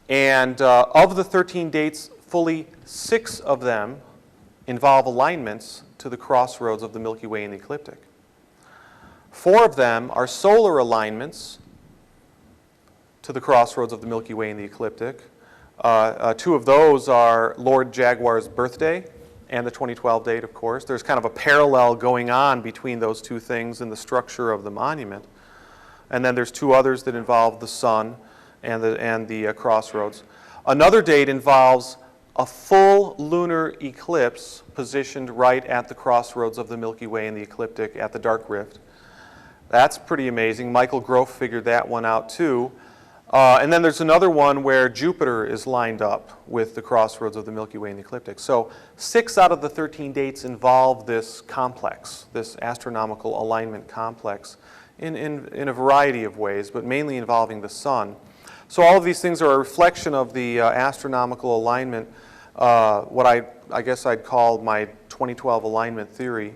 And of the 13 dates, fully 6 of them involve alignments to the crossroads of the Milky Way and the ecliptic. 4 of them are solar alignments to the crossroads of the Milky Way and the ecliptic. 2 of those are Lord Jaguar's birthday and the 2012 date, of course. There's kind of a parallel going on between those 2 things in the structure of the monument. And then there's 2 others that involve the sun and the crossroads. Another date involves a full lunar eclipse positioned right at the crossroads of the Milky Way and the ecliptic at the dark rift. That's pretty amazing. Michael Grove figured that one out too. And then there's another one where Jupiter is lined up with the crossroads of the Milky Way and the ecliptic. So 6 out of the 13 dates involve this complex, this astronomical alignment complex in a variety of ways, but mainly involving the sun. So all of these things are a reflection of the astronomical alignment, what I guess I'd call my 2012 alignment theory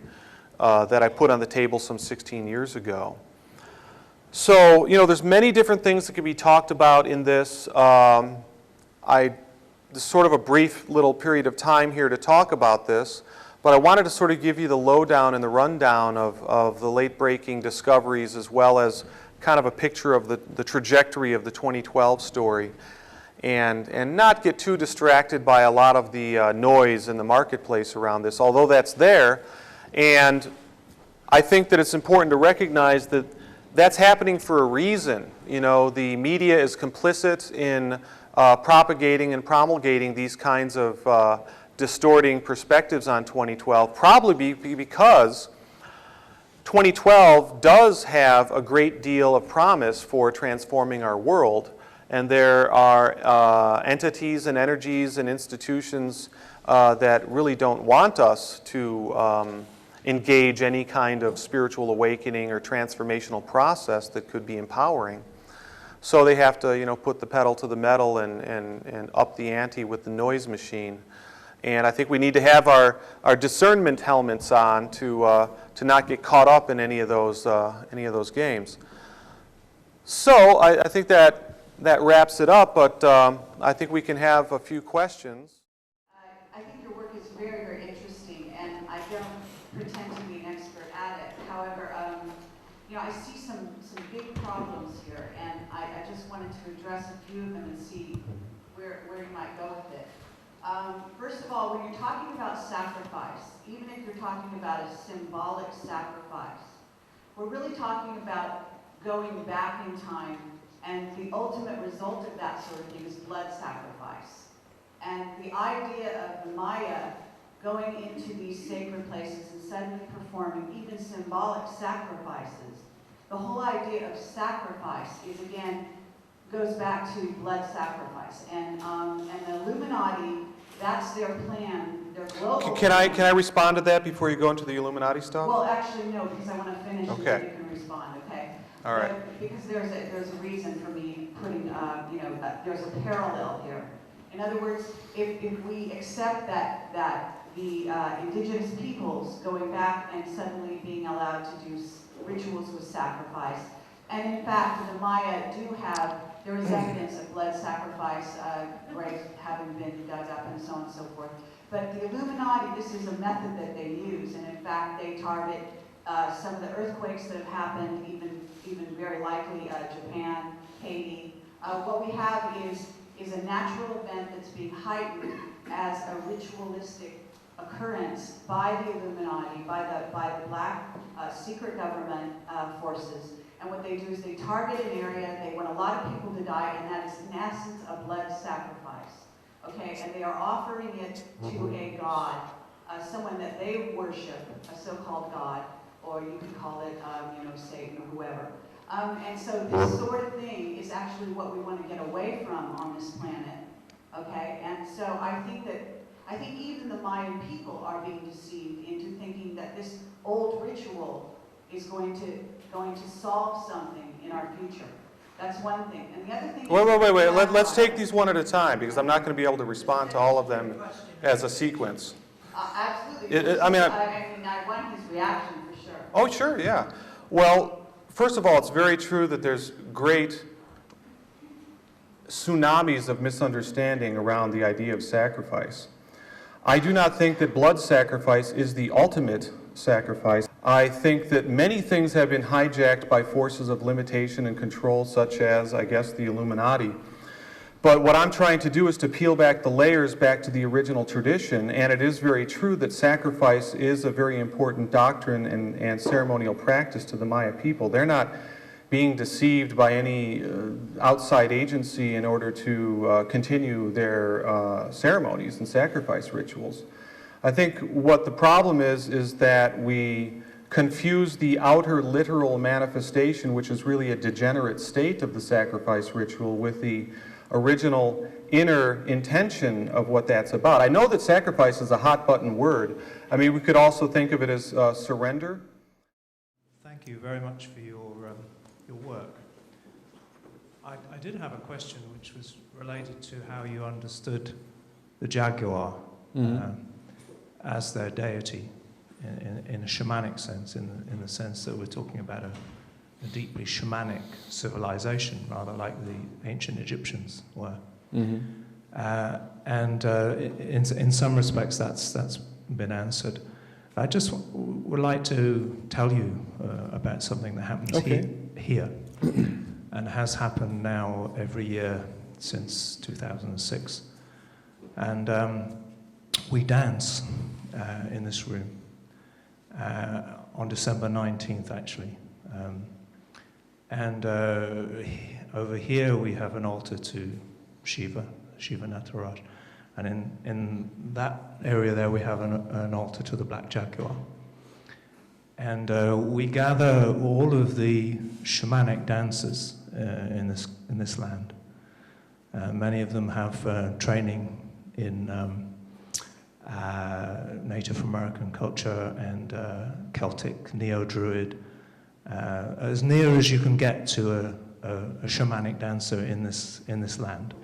that I put on the table some 16 years ago. So, you know, there's many different things that could be talked about in this. This is sort of a brief little period of time here to talk about this, but I wanted to sort of give you the lowdown and the rundown of the late-breaking discoveries, as well as kind of a picture of the trajectory of the 2012 story, and not get too distracted by a lot of the noise in the marketplace around this, although that's there. And I think that it's important to recognize that that's happening for a reason. You know, the media is complicit in propagating and promulgating these kinds of distorting perspectives on 2012, probably because 2012 does have a great deal of promise for transforming our world, and there are entities and energies and institutions that really don't want us to engage any kind of spiritual awakening or transformational process that could be empowering. So they have to, you know, put the pedal to the metal and up the ante with the noise machine. And I think we need to have our discernment helmets on to not get caught up in any of those games. So I think that wraps it up, but I think we can have a few questions. I think your work is very, very interesting, and I don't pretend to be an expert at it. However, you know, I see some big problems here, and I just wanted to address a few of them and see where you might go with it. First of all, when you're talking about sacrifice, even if you're talking about a symbolic sacrifice, we're really talking about going back in time, and the ultimate result of that sort of thing is blood sacrifice. And the idea of the Maya going into these sacred places and suddenly performing even symbolic sacrifices, the whole idea of sacrifice is, again, goes back to blood sacrifice. And the Illuminati, that's their plan, their global Can plan. I respond to that before you go into the Illuminati stuff? Well, actually, no, because I want to finish and Okay. then you can respond, okay? All right. Because there's a reason for me putting, there's a parallel here. In other words, if we accept that the indigenous peoples going back and suddenly being allowed to do rituals with sacrifice, and in fact, the Maya do have, there is evidence of blood sacrifice, graves having been dug up and so on and so forth. But the Illuminati, this is a method that they use, and in fact, they target some of the earthquakes that have happened, even very likely Japan, Haiti. What we have is a natural event that's being heightened as a ritualistic occurrence by the Illuminati, by the black secret government forces. And what they do is they target an area, they want a lot of people to die, and that is in essence a blood sacrifice. Okay, and they are offering it to a god, someone that they worship, a so-called god, or you could call it, Satan or whoever. And so this sort of thing is actually what we want to get away from on this planet. Okay, and so I think even the Mayan people are being deceived into thinking that this old ritual is going to solve something in our future. That's one thing. And the other thing. Wait. Let's take these one at a time, because I'm not going to be able to respond to all of them as a sequence. Absolutely. I want his reaction for sure. Oh, sure, yeah. Well, first of all, it's very true that there's great tsunamis of misunderstanding around the idea of sacrifice. I do not think that blood sacrifice is the ultimate sacrifice. I think that many things have been hijacked by forces of limitation and control, such as, I guess, the Illuminati. But what I'm trying to do is to peel back the layers back to the original tradition, and it is very true that sacrifice is a very important doctrine and ceremonial practice to the Maya people. They're not being deceived by any outside agency in order to continue their ceremonies and sacrifice rituals. I think what the problem is that we confuse the outer literal manifestation, which is really a degenerate state of the sacrifice ritual, with the original inner intention of what that's about. I know that sacrifice is a hot button word. I mean, we could also think of it as surrender. Thank you very much for your work. I did have a question which was related to how you understood the jaguar as their deity in a shamanic sense, in the sense that we're talking about a deeply shamanic civilization, rather like the ancient Egyptians were. And in some respects that's been answered. I just would like to tell you about something that happens here and has happened now every year since 2006. And we dance in this room on December 19th, actually. And over here we have an altar to Shiva Nataraj. And in that area there we have an altar to the black jaguar. And we gather all of the shamanic dancers in this land. Many of them have training in Native American culture and Celtic, Neo-Druid, as near as you can get to a shamanic dancer in this land.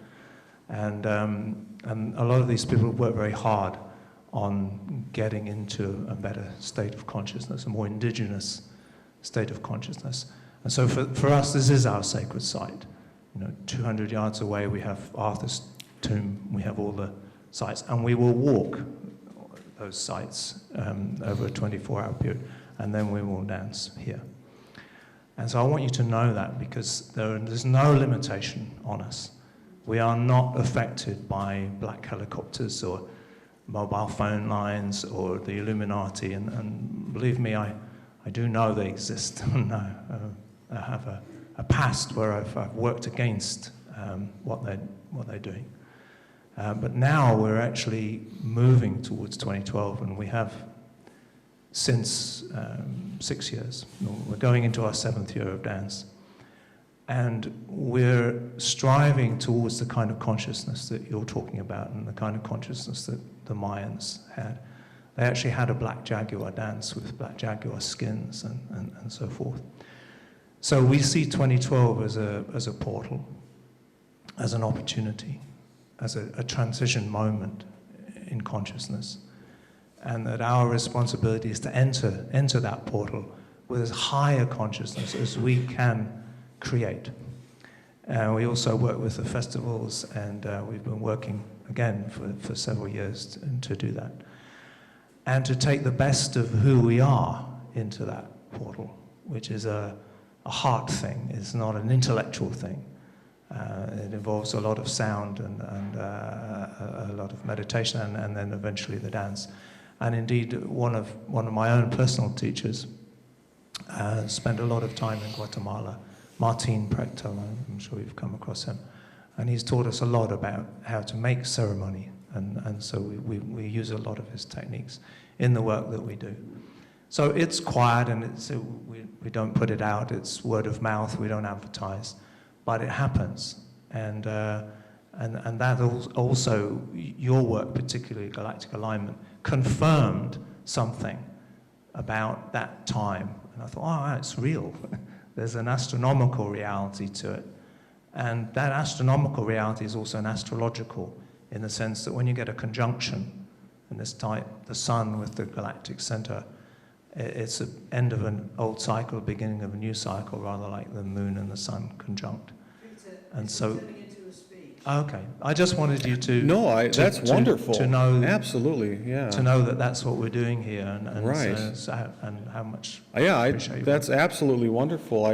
And a lot of these people work very hard on getting into a better state of consciousness, a more indigenous state of consciousness. And so for us, this is our sacred site. 200 yards away, we have Arthur's tomb, we have all the sites, and we will walk those sites over a 24-hour period, and then we will dance here. And so I want you to know that, because there's no limitation on us. We are not affected by black helicopters or mobile phone lines or the Illuminati, and believe me, I do know they exist. I have a past where I've worked against what they're doing. But now we're actually moving towards 2012, and we have since 6 years. We're going into our 7th year of dance. And we're striving towards the kind of consciousness that you're talking about, and the kind of consciousness that the Mayans had. They actually had a black jaguar dance with black jaguar skins and so forth. So we see 2012 as a portal, as an opportunity, as a transition moment in consciousness, and that our responsibility is to enter that portal with as high a consciousness as we can create. We also work with the festivals, and we've been working again for several years to do that, and to take the best of who we are into that portal, which is a heart thing. It's not an intellectual thing. It involves a lot of sound and a lot of meditation, and then eventually the dance. And indeed, one of my own personal teachers spent a lot of time in Guatemala, Martin Prechtel, I'm sure you've come across him. And he's taught us a lot about how to make ceremony, and so we use a lot of his techniques in the work that we do. So it's quiet, and we don't put it out, it's word of mouth, we don't advertise, but it happens. And that also, your work, particularly Galactic Alignment, confirmed something about that time. And I thought, oh, it's real. There's an astronomical reality to it. And that astronomical reality is also an astrological, in the sense that when you get a conjunction in this type, the sun with the galactic center, it's the end of an old cycle, beginning of a new cycle, rather like the moon and the sun conjunct. And so, turning into a speech. okay, I just wanted you to That's wonderful. to know, Absolutely, yeah. to know that that's what we're doing here, and Right. and how much. Yeah, appreciate your that's work. absolutely wonderful.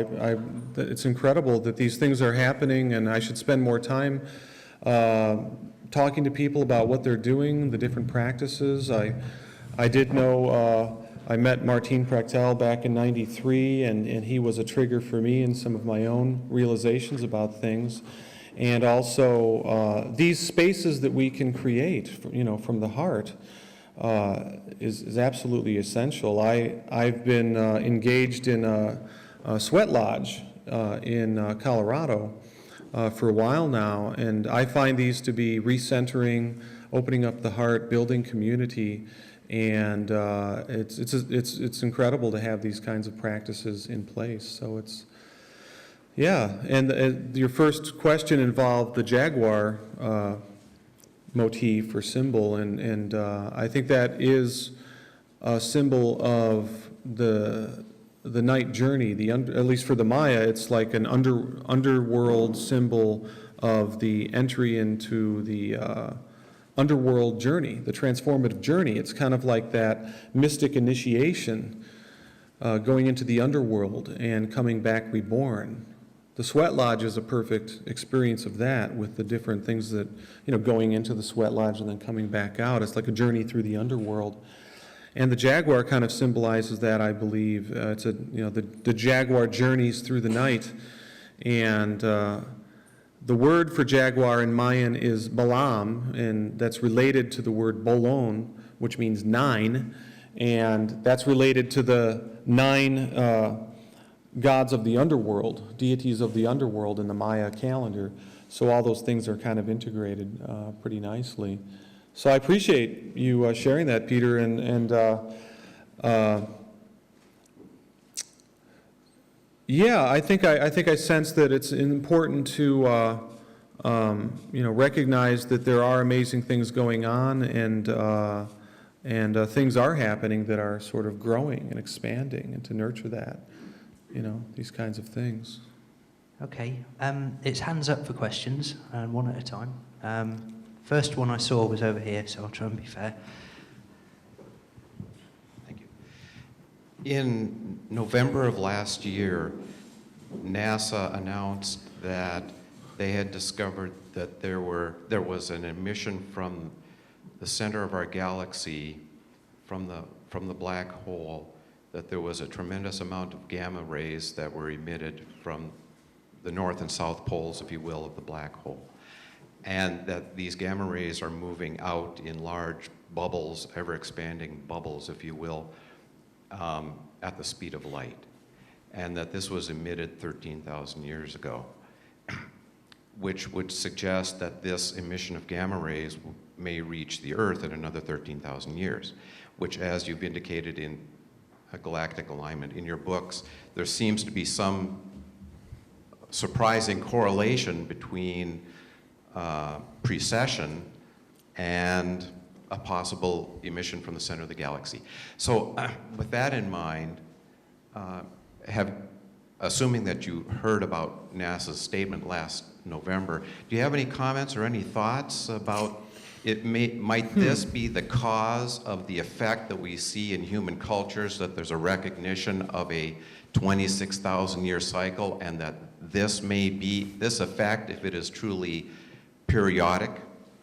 It's incredible that these things are happening, and I should spend more time talking to people about what they're doing, the different practices. I did know, I met Martin Prechtel back in '93, and he was a trigger for me in some of my own realizations about things. And also, these spaces that we can create, from the heart, is absolutely essential. I've been engaged in a sweat lodge in Colorado for a while now, and I find these to be recentering, opening up the heart, building community, and it's incredible to have these kinds of practices in place. So it's, yeah. And your first question involved the jaguar motif or symbol, and I think that is a symbol of the night journey. At least for the Maya, it's like an underworld symbol of the entry into the underworld journey, the transformative journey. It's kind of like that mystic initiation, going into the underworld and coming back reborn. The sweat lodge is a perfect experience of that, with the different things that, going into the sweat lodge and then coming back out. It's like a journey through the underworld. And the jaguar kind of symbolizes that, I believe. It's the jaguar journeys through the night. And the word for jaguar in Mayan is balam, and that's related to the word bolon, which means 9. And that's related to the 9 gods of the underworld, deities of the underworld in the Maya calendar. So all those things are kind of integrated pretty nicely. So I appreciate you sharing that, Peter, and yeah, I think I sense that it's important to recognize that there are amazing things going on, and things are happening that are sort of growing and expanding, and to nurture that, these kinds of things. Okay, it's hands up for questions, and one at a time. First one I saw was over here, so I'll try and be fair. Thank you. In November of last year, NASA announced that they had discovered that there was an emission from the center of our galaxy, from the black hole, that there was a tremendous amount of gamma rays that were emitted from the north and south poles, if you will, of the black hole. And that these gamma rays are moving out in large bubbles, ever-expanding bubbles, if you will, at the speed of light. And that this was emitted 13,000 years ago, which would suggest that this emission of gamma rays may reach the Earth in another 13,000 years, which, as you've indicated in a Galactic Alignment in your books, there seems to be some surprising correlation between precession and a possible emission from the center of the galaxy. So with that in mind, assuming that you heard about NASA's statement last November, do you have any comments or any thoughts about might this be the cause of the effect that we see in human cultures, that there's a recognition of a 26,000-year cycle, and that this may be, this effect, if it is truly periodic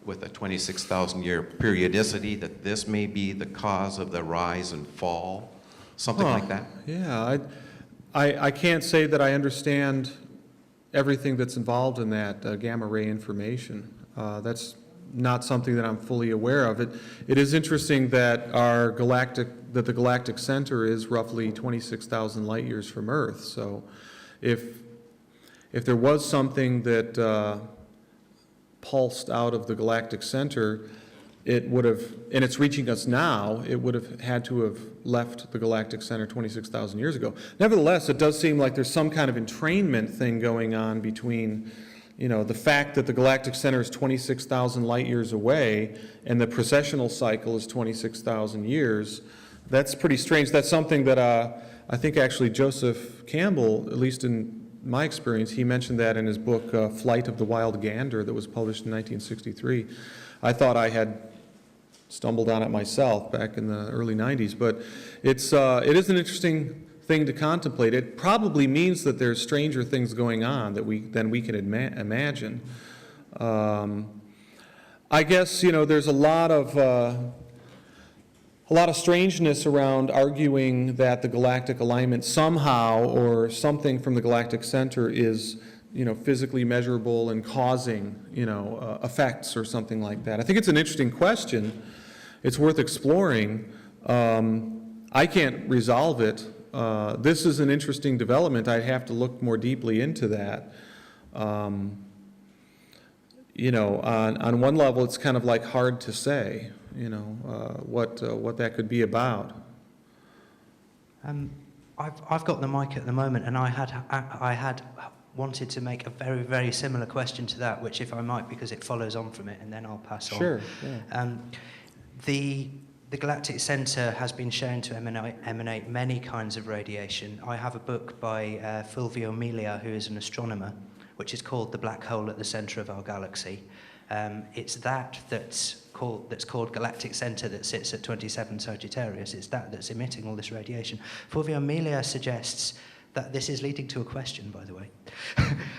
with a 26,000-year periodicity, that this may be the cause of the rise and fall, something like that? Yeah, I can't say that I understand everything that's involved in that gamma ray information. That's not something that I'm fully aware of. It is interesting that the galactic center is roughly 26,000 light years from Earth. So if there was something that pulsed out of the galactic center, it would have, and it's reaching us now, it would have had to have left the galactic center 26,000 years ago. Nevertheless, it does seem like there's some kind of entrainment thing going on between, you know, the fact that the galactic center is 26,000 light years away and the precessional cycle is 26,000 years. That's pretty strange. That's something that I think actually Joseph Campbell, at least in my experience, he mentioned that in his book, Flight of the Wild Gander, that was published in 1963. I thought I had stumbled on it myself back in the early 90s, but it is an interesting thing to contemplate. It probably means that there's stranger things going on than we can imagine. I guess, you know, there's a lot of strangeness around arguing that the galactic alignment somehow or something from the galactic center is, you know, physically measurable and causing, you know, effects or something like that. I think it's an interesting question. It's worth exploring. I can't resolve it. This is an interesting development. I'd have to look more deeply into that. You know, on one level, it's kind of like hard to say, you know, what that could be about. I've got the mic at the moment, and I had wanted to make a very, very similar question to that, which, if I might, because it follows on from it, and then I'll pass on. Sure. Yeah. The galactic center has been shown to emanate many kinds of radiation. I have a book by Fulvio Melia, who is an astronomer, which is called The Black Hole at the Center of Our Galaxy. It's that's called Galactic Center, that sits at 27 Sagittarius. It's that's emitting all this radiation. Fulvio Melia suggests that this is leading to a question, by the way.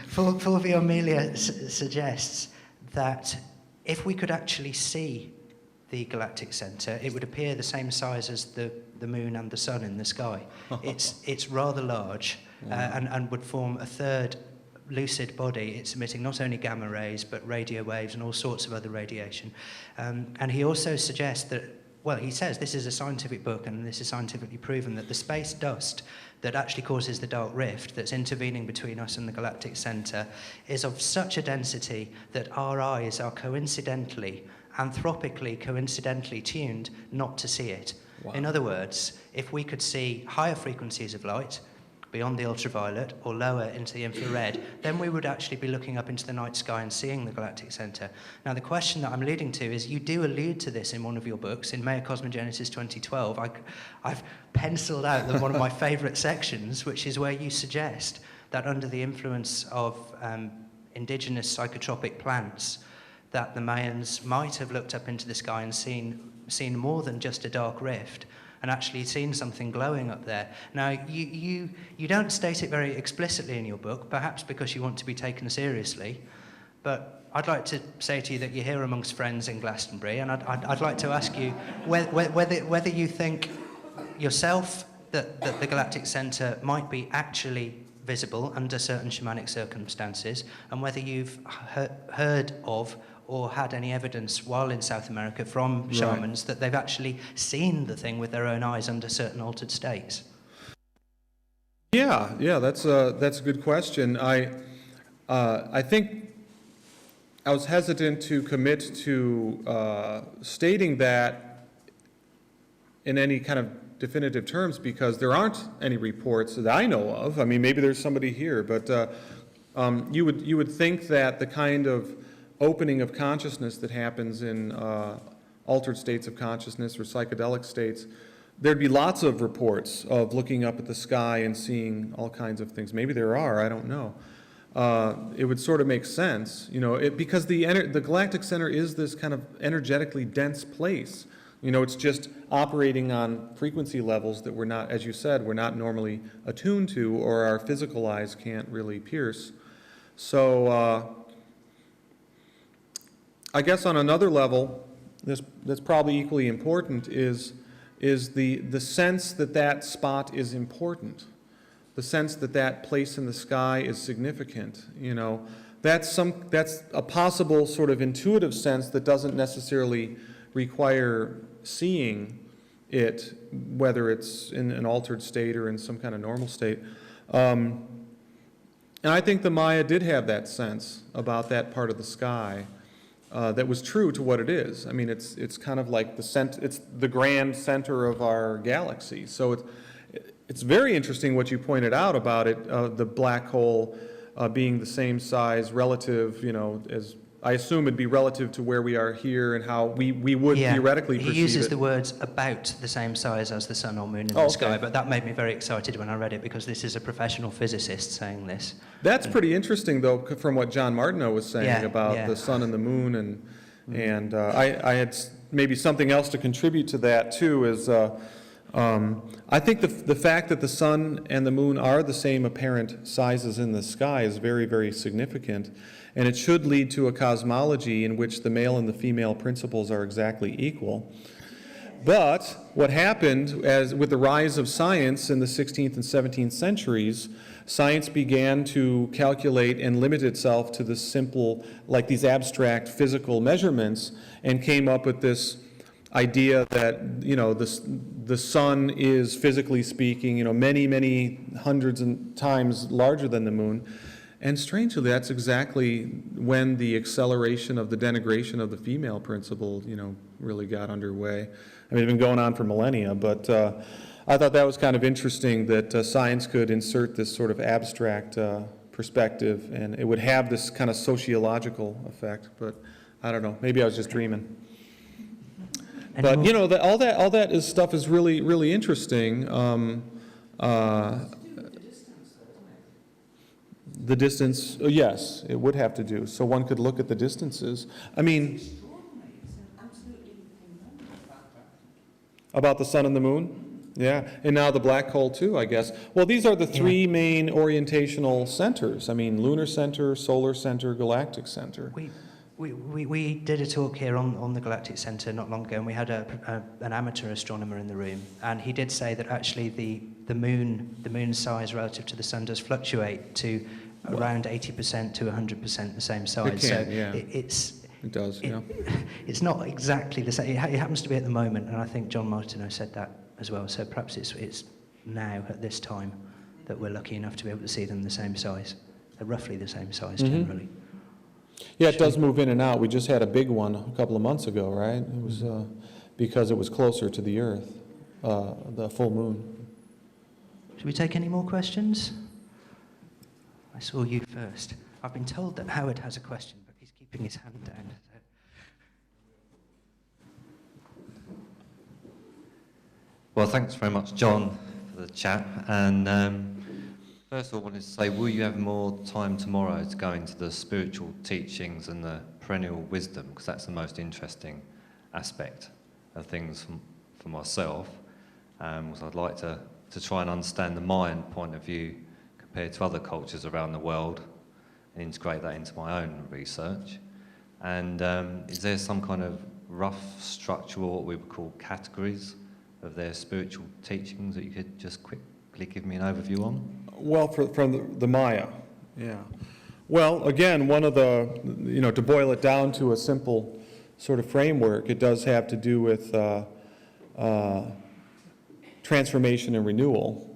Fulvio Melia suggests that if we could actually see the galactic center, it would appear the same size as the moon and the sun in the sky. It's rather large, and would form a third lucid body. It's emitting not only gamma rays, but radio waves and all sorts of other radiation. And he also suggests that, well, he says this is a scientific book, and this is scientifically proven, that the space dust that actually causes the dark rift that's intervening between us and the galactic center is of such a density that our eyes are anthropically coincidentally tuned not to see it. Wow. In other words, if we could see higher frequencies of light beyond the ultraviolet or lower into the infrared, then we would actually be looking up into the night sky and seeing the galactic center. Now, the question that I'm leading to is, you do allude to this in one of your books, in Mea Cosmogenesis 2012. I've penciled out one of my favorite sections, which is where you suggest that under the influence of indigenous psychotropic plants, that the Mayans might have looked up into the sky and seen more than just a dark rift, and actually seen something glowing up there. Now, you don't state it very explicitly in your book, perhaps because you want to be taken seriously, but I'd like to say to you that you're here amongst friends in Glastonbury, and I'd like to ask you whether you think yourself that the Galactic Center might be actually visible under certain shamanic circumstances, and whether you've heard of or had any evidence while in South America from shamans that they've actually seen the thing with their own eyes under certain altered states. Yeah, that's a good question. I think I was hesitant to commit to stating that in any kind of definitive terms, because there aren't any reports that I know of. I mean, maybe there's somebody here, but you would think that the kind of opening of consciousness that happens in altered states of consciousness or psychedelic states, there'd be lots of reports of looking up at the sky and seeing all kinds of things. Maybe there are, I don't know. it would sort of make sense, because the galactic center is this kind of energetically dense place. It's just operating on frequency levels that we're not, as you said, we're not normally attuned to, or our physical eyes can't really pierce. So I guess on another level, that's probably equally important is the sense that that spot is important, the sense that that place in the sky is significant. That's a possible sort of intuitive sense that doesn't necessarily require seeing it, whether it's in an altered state or in some kind of normal state. And I think the Maya did have that sense about that part of the sky. That was true to what it is. I mean, it's kind of like it's the grand center of our galaxy. So it's very interesting what you pointed out about it, the black hole being the same size relative, as I assume it'd be relative to where we are here and how we would theoretically perceive it. He uses the words about the same size as the sun or moon in the sky, but that made me very excited when I read it, because this is a professional physicist saying this. That's pretty interesting, though, from what John Martineau was saying about the sun and the moon, and I had maybe something else to contribute to that too. Is I think the fact that the sun and the moon are the same apparent sizes in the sky is very, very significant. And it should lead to a cosmology in which the male and the female principles are exactly equal. But what happened with the rise of science in the 16th and 17th centuries, science began to calculate and limit itself to the simple, like these abstract physical measurements, and came up with this idea that, the sun is, physically speaking, many, many hundreds of times larger than the moon. And strangely, that's exactly when the acceleration of the denigration of the female principle, really got underway. I mean, it's been going on for millennia, but I thought that was kind of interesting that science could insert this sort of abstract perspective, and it would have this kind of sociological effect. But I don't know, maybe I was just dreaming. But all that stuff is really, really interesting. The distance, yes, it would have to do. So one could look at the distances. I mean, about the sun and the moon? Yeah, and now the black hole too, I guess. Well, these are the three main orientational centers. I mean, lunar center, solar center, galactic center. We did a talk here on the Galactic Center not long ago, and we had an amateur astronomer in the room, and he did say that actually the moon's size relative to the sun does fluctuate to around 80% to 100% the same size. It can, It does, yeah. It's not exactly the same. It happens to be at the moment, and I think John Martineau said that as well. So perhaps it's now, at this time, that we're lucky enough to be able to see them the same size. They're roughly the same size, generally. Yeah, it does move in and out. We just had a big one a couple of months ago, right? It was because it was closer to the Earth, the full moon. Should we take any more questions? I saw you first. I've been told that Howard has a question, but he's keeping his hand down. So. Well, thanks very much, John, for the chat. And first of all, I wanted to say, will you have more time tomorrow to go into the spiritual teachings and the perennial wisdom? Because that's the most interesting aspect of things for myself. So I'd like to try and understand the Mayan point of view compared to other cultures around the world and integrate that into my own research. And is there some kind of rough structure, or what we would call categories, of their spiritual teachings that you could just quickly give me an overview on? Well, from the Maya, yeah. Well, again, one of the, to boil it down to a simple sort of framework, it does have to do with transformation and renewal.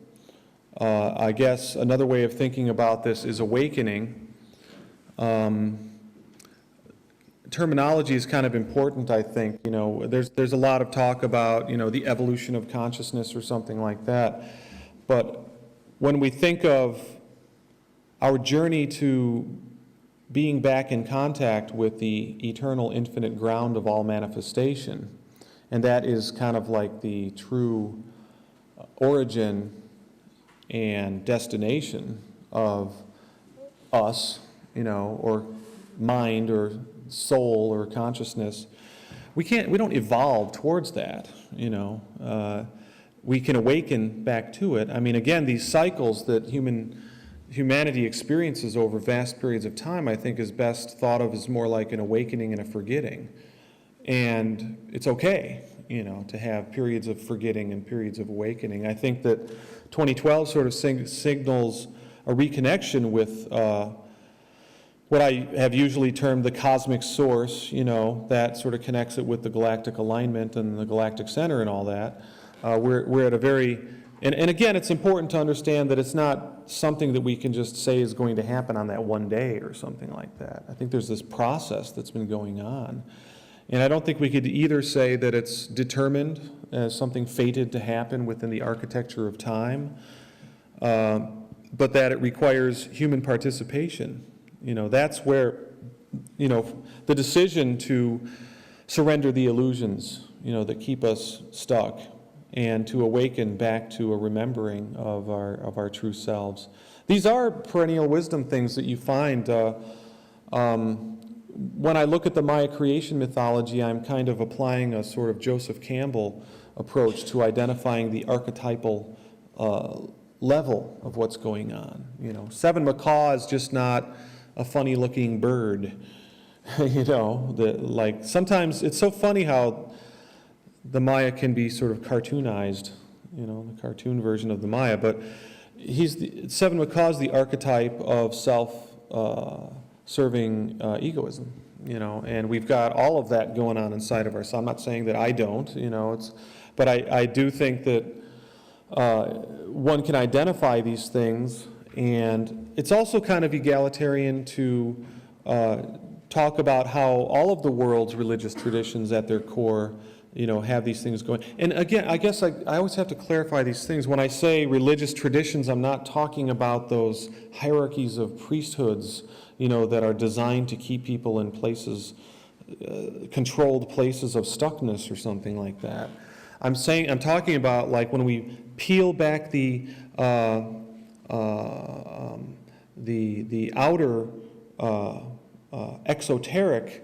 I guess another way of thinking about this is awakening. Terminology is kind of important, I think. There's a lot of talk about, the evolution of consciousness or something like that. But when we think of our journey to being back in contact with the eternal, infinite ground of all manifestation, and that is kind of like the true origin and destination of us, or mind or soul or consciousness. We don't evolve towards that, we can awaken back to it. I mean, again, these cycles that humanity experiences over vast periods of time, I think is best thought of as more like an awakening and a forgetting. And it's okay, to have periods of forgetting and periods of awakening. I think that 2012 sort of signals a reconnection with what I have usually termed the cosmic source, that sort of connects it with the galactic alignment and the galactic center and all that. We're at a very, and again, it's important to understand that it's not something that we can just say is going to happen on that one day or something like that. I think there's this process that's been going on. And I don't think we could either say that it's determined as something fated to happen within the architecture of time, but that it requires human participation. That's where, the decision to surrender the illusions, that keep us stuck, and to awaken back to a remembering of our true selves. These are perennial wisdom things that you find. When I look at the Maya creation mythology, I'm kind of applying a sort of Joseph Campbell approach to identifying the archetypal level of what's going on. Seven macaw is just not a funny-looking bird. Sometimes it's so funny how the Maya can be sort of cartoonized, the cartoon version of the Maya. But Seven Macaw is the archetype of self-serving egoism, and we've got all of that going on inside of ourselves. I'm not saying that I don't, but I do think that one can identify these things, and it's also kind of egalitarian to talk about how all of the world's religious traditions at their core have these things going. And again, I guess I always have to clarify these things. When I say religious traditions, I'm not talking about those hierarchies of priesthoods, that are designed to keep people in places, controlled places of stuckness or something like that. I'm talking about like when we peel back the outer exoteric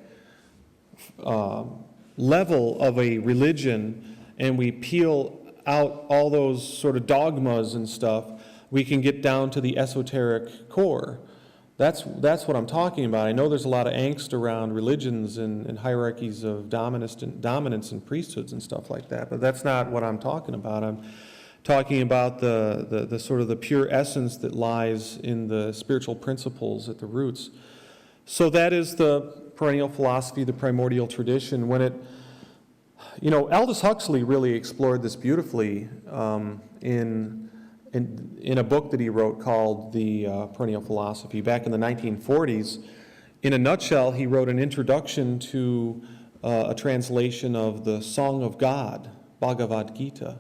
level of a religion, and we peel out all those sort of dogmas and stuff, we can get down to the esoteric core. That's what I'm talking about. I know there's a lot of angst around religions and hierarchies of dominance and priesthoods and stuff like that, but that's not what I'm talking about. I'm talking about the sort of the pure essence that lies in the spiritual principles at the roots. So that is the perennial philosophy, the primordial tradition. When Aldous Huxley really explored this beautifully in a book that he wrote called The Perennial Philosophy back in the 1940s. In a nutshell, he wrote an introduction to a translation of the Song of God, Bhagavad Gita.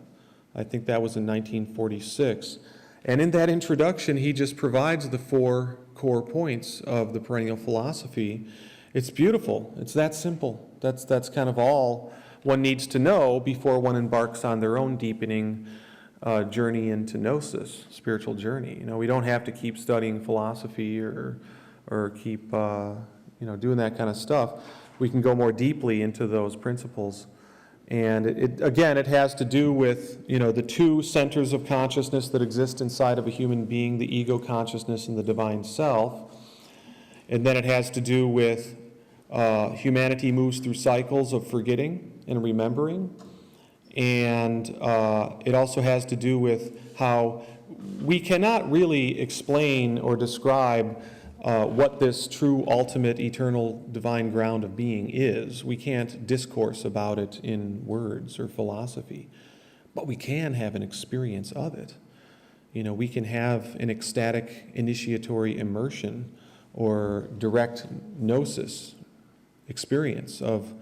I think that was in 1946. And in that introduction, he just provides the 4 core points of the perennial philosophy. It's beautiful. It's that simple. That's kind of all one needs to know before one embarks on their own deepening journey into gnosis, spiritual journey. We don't have to keep studying philosophy or keep doing that kind of stuff. We can go more deeply into those principles. And it has to do with the 2 centers of consciousness that exist inside of a human being, the ego consciousness and the divine self. And then it has to do with humanity moves through cycles of forgetting and remembering. And it also has to do with how we cannot really explain or describe what this true, ultimate, eternal, divine ground of being is. We can't discourse about it in words or philosophy, but we can have an experience of it. We can have an ecstatic initiatory immersion or direct gnosis experience of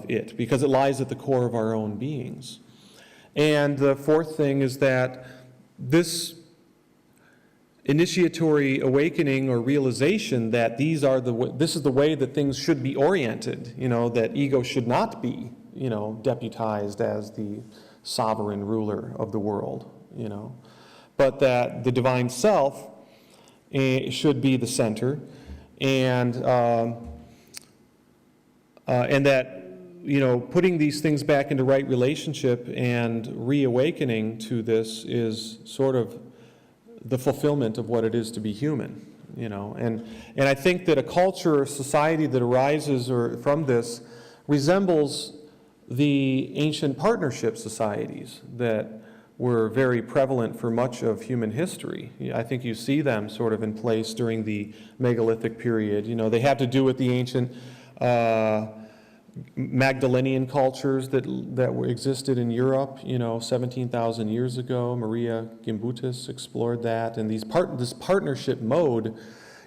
it, because it lies at the core of our own beings. And the 4th thing is that this initiatory awakening or realization that this is the way that things should be oriented, that ego should not be, deputized as the sovereign ruler of the world, but that the divine self should be the center, and that, you know, putting these things back into right relationship and reawakening to this is sort of the fulfillment of what it is to be human, you know. And I think that a culture or society that arises from this resembles the ancient partnership societies that were very prevalent for much of human history. I think you see them sort of in place during the megalithic period. You know, they have to do with the ancient Magdalenian cultures that existed in Europe, you know, 17,000 years ago. Maria Gimbutas explored that, and this partnership mode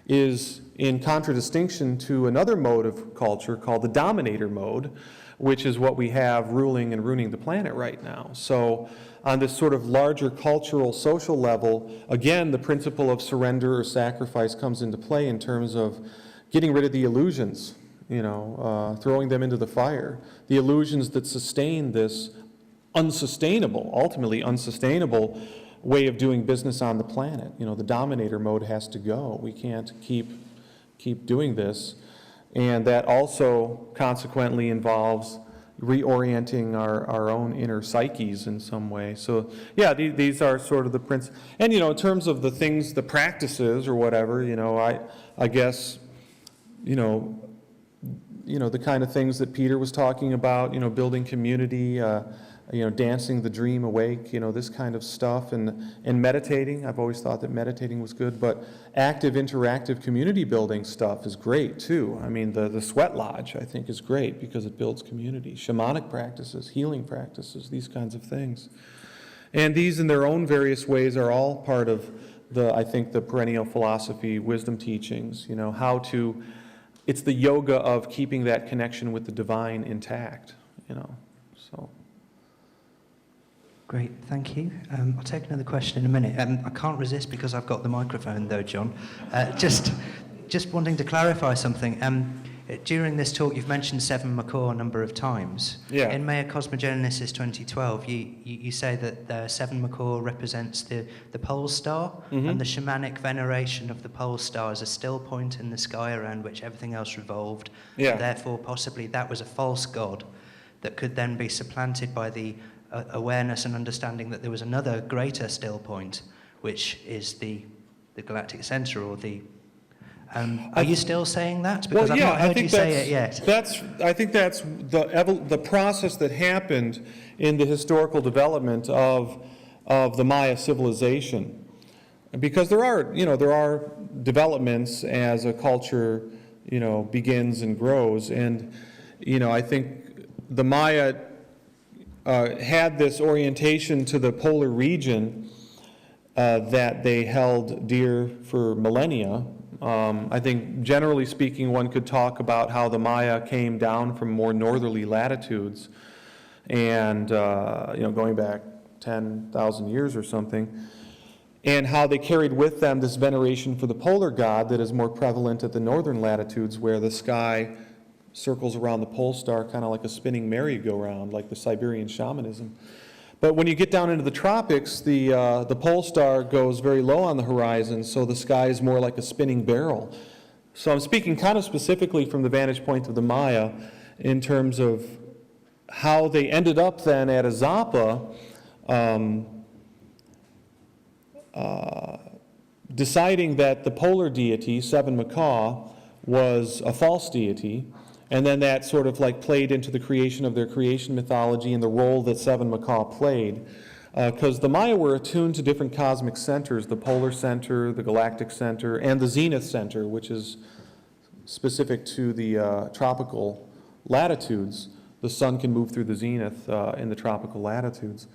is in contradistinction to another mode of culture called the dominator mode, which is what we have ruling and ruining the planet right now. So on this sort of larger cultural, social level, again, the principle of surrender or sacrifice comes into play in terms of getting rid of the illusions, you know, throwing them into the fire. The illusions that sustain this ultimately unsustainable way of doing business on the planet. You know, the dominator mode has to go. We can't keep doing this. And that also consequently involves reorienting our own inner psyches in some way. So yeah, these are sort of the principles. And, you know, in terms of the things, the practices or whatever, you know, I guess, you know, the kind of things that Peter was talking about, you know, building community, you know, dancing the dream awake, you know, this kind of stuff, and meditating. I've always thought that meditating was good, but active, interactive community building stuff is great too. I mean, the sweat lodge, I think, is great because it builds community. Shamanic practices, healing practices, these kinds of things. And these in their own various ways are all part of I think the perennial philosophy, wisdom teachings, you know, it's the yoga of keeping that connection with the divine intact, you know, so. Great, thank you. I'll take another question in a minute. I can't resist because I've got the microphone though, John. Just wanting to clarify something. During this talk, you've mentioned Seven Macaw a number of times. Yeah. In Maya Cosmogenesis 2012, you say that the Seven Macaw represents the pole star, and the shamanic veneration of the pole star as a still point in the sky around which everything else revolved. Yeah. And therefore, possibly that was a false god that could then be supplanted by the awareness and understanding that there was another greater still point, which is the galactic center, or the... are you still saying that? Because well, yeah, I've not heard you say it yet. I think that's the process that happened in the historical development of the Maya civilization. Because there are developments as a culture, you know, begins and grows, and, you know, I think the Maya had this orientation to the polar region that they held dear for millennia. I think generally speaking, one could talk about how the Maya came down from more northerly latitudes, and you know, going back 10,000 years or something, and how they carried with them this veneration for the polar god that is more prevalent at the northern latitudes, where the sky circles around the pole star kind of like a spinning merry-go-round, like the Siberian shamanism. But when you get down into the tropics, the pole star goes very low on the horizon, so the sky is more like a spinning barrel. So I'm speaking kind of specifically from the vantage point of the Maya in terms of how they ended up then at Azapa, deciding that the polar deity, Seven Macaw, was a false deity. And then that sort of like played into the creation of their creation mythology and the role that Seven Macaw played. Because the Maya were attuned to different cosmic centers, the polar center, the galactic center, and the zenith center, which is specific to the tropical latitudes. The sun can move through the zenith in the tropical latitudes.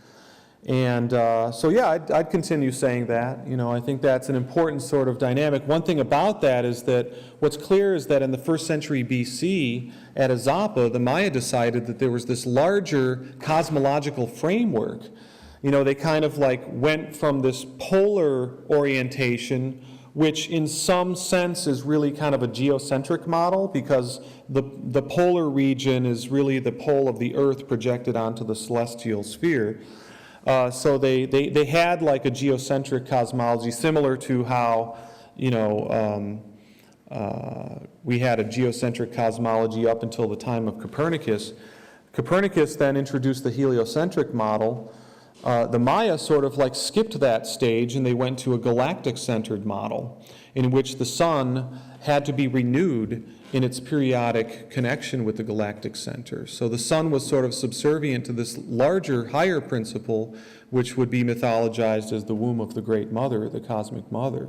And so, yeah, I'd continue saying that. You know, I think that's an important sort of dynamic. One thing about that is that what's clear is that in the 1st century BC at Azapa, the Maya decided that there was this larger cosmological framework. You know, they kind of like went from this polar orientation, which in some sense is really kind of a geocentric model, because the polar region is really the pole of the Earth projected onto the celestial sphere. So they had like a geocentric cosmology, similar to how we had a geocentric cosmology up until the time of Copernicus. Copernicus then introduced the heliocentric model. The Maya sort of like skipped that stage, and they went to a galactic-centered model in which the sun had to be renewed in its periodic connection with the galactic center. So the sun was sort of subservient to this larger, higher principle, which would be mythologized as the womb of the Great Mother, the cosmic mother.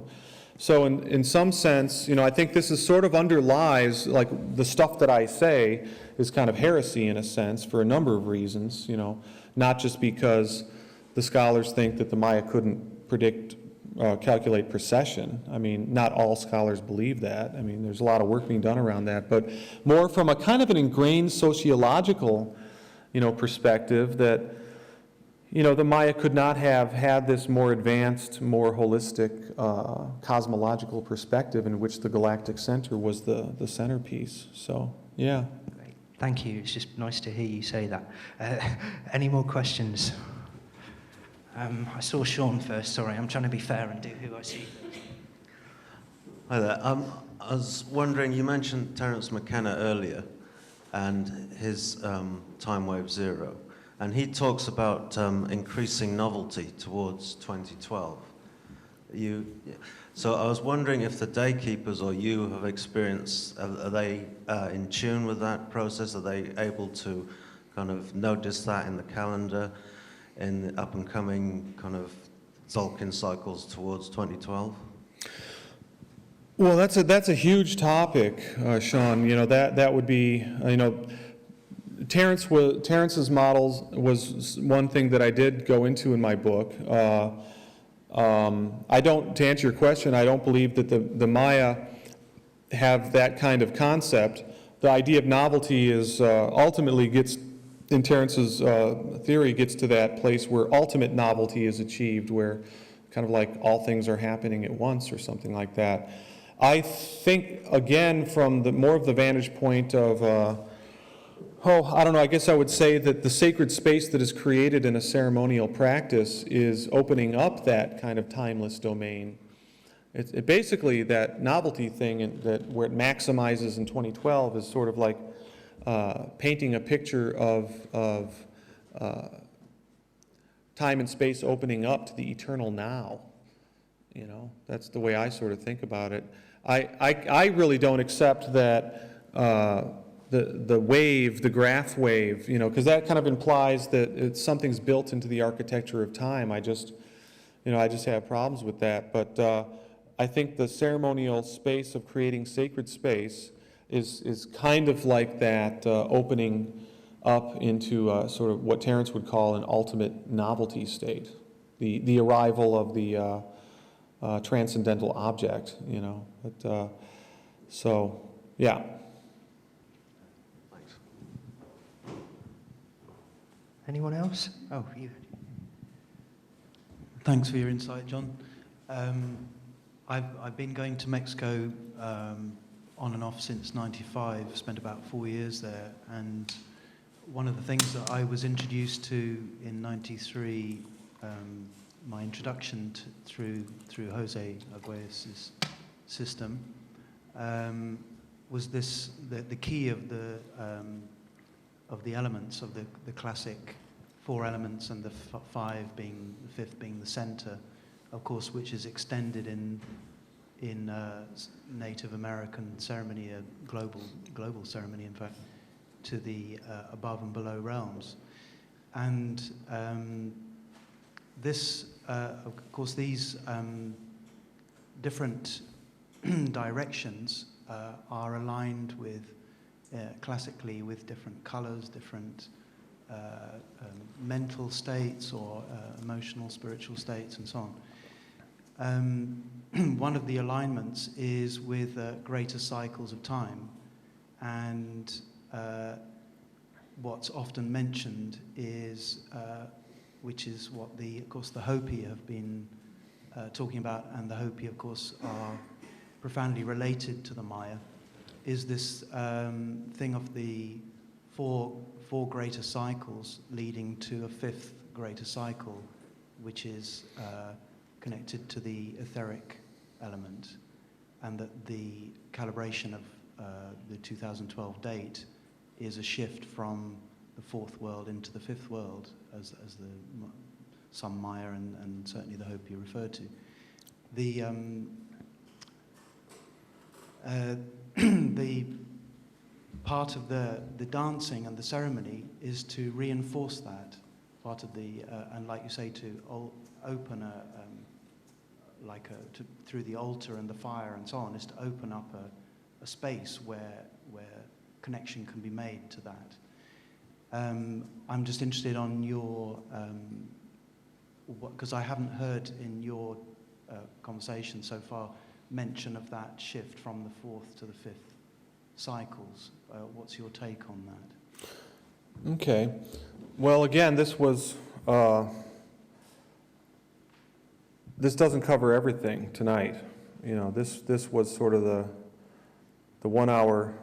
So in some sense, I think this is sort of underlies, like the stuff that I say is kind of heresy in a sense for a number of reasons, not just because the scholars think that the Maya couldn't calculate precession. I mean, not all scholars believe that. I mean, there's a lot of work being done around that, but more from a kind of an ingrained sociological, perspective that, the Maya could not have had this more advanced, more holistic cosmological perspective in which the galactic center was the centerpiece. So, yeah. Great. Thank you. It's just nice to hear you say that. Any more questions? I saw Sean first. Sorry, I'm trying to be fair and do who I see first. Hi there. I was wondering, you mentioned Terence McKenna earlier and his time wave zero. And he talks about increasing novelty towards 2012. So I was wondering if the daykeepers or you have experienced, are they in tune with that process? Are they able to kind of notice that in the calendar in the up-and-coming kind of Tzolk'in cycles towards 2012? Well, that's a huge topic, Sean. That would be, Terence's models was one thing that I did go into in my book. To answer your question, I don't believe that the Maya have that kind of concept. The idea of novelty is ultimately gets, in Terence's theory, gets to that place where ultimate novelty is achieved, where kind of like all things are happening at once or something like that. I think, again, from more of the vantage point of I don't know, I guess I would say that the sacred space that is created in a ceremonial practice is opening up that kind of timeless domain. It basically, that novelty thing where it maximizes in 2012 is sort of like painting a picture of time and space opening up to the eternal now. That's the way I sort of think about it. I really don't accept that the wave, the graph wave, because that kind of implies that something's built into the architecture of time. I just have problems with that. But I think the ceremonial space of creating sacred space is kind of like that opening up into sort of what Terence would call an ultimate novelty state, the arrival of the transcendental object, But, so, yeah. Anyone else? Oh, you. Thanks for your insight, John. I've been going to Mexico on and off since '95, spent about 4 years there, and one of the things that I was introduced to in '93, my introduction through Jose Arguelles' system, was the key of the elements of the classic 4 elements, and the 5 being the 5th being the center, of course, which is extended in Native American ceremony, a global ceremony, in fact, to the above and below realms, and this, of course, these different directions are aligned with classically with different colors, different mental states or emotional, spiritual states, and so on. One of the alignments is with greater cycles of time, and what's often mentioned is, which is what of course, the Hopi have been talking about, and the Hopi, of course, are profoundly related to the Maya, is this thing of the four greater cycles leading to a 5th greater cycle, which is connected to the etheric element. and that the calibration of the 2012 date is a shift from the fourth world into the fifth world, as some Maya and certainly the Hopi referred to. The the part of the dancing and the ceremony is to reinforce that part of the and, like you say, to open through the altar and the fire and so on, is to open up a space where connection can be made to that. I'm just interested on your, because I haven't heard in your conversation so far mention of that shift from the fourth to the fifth cycles. What's your take on that? Okay. Well, again, this was, this doesn't cover everything tonight. You know, this was sort of the 1 hour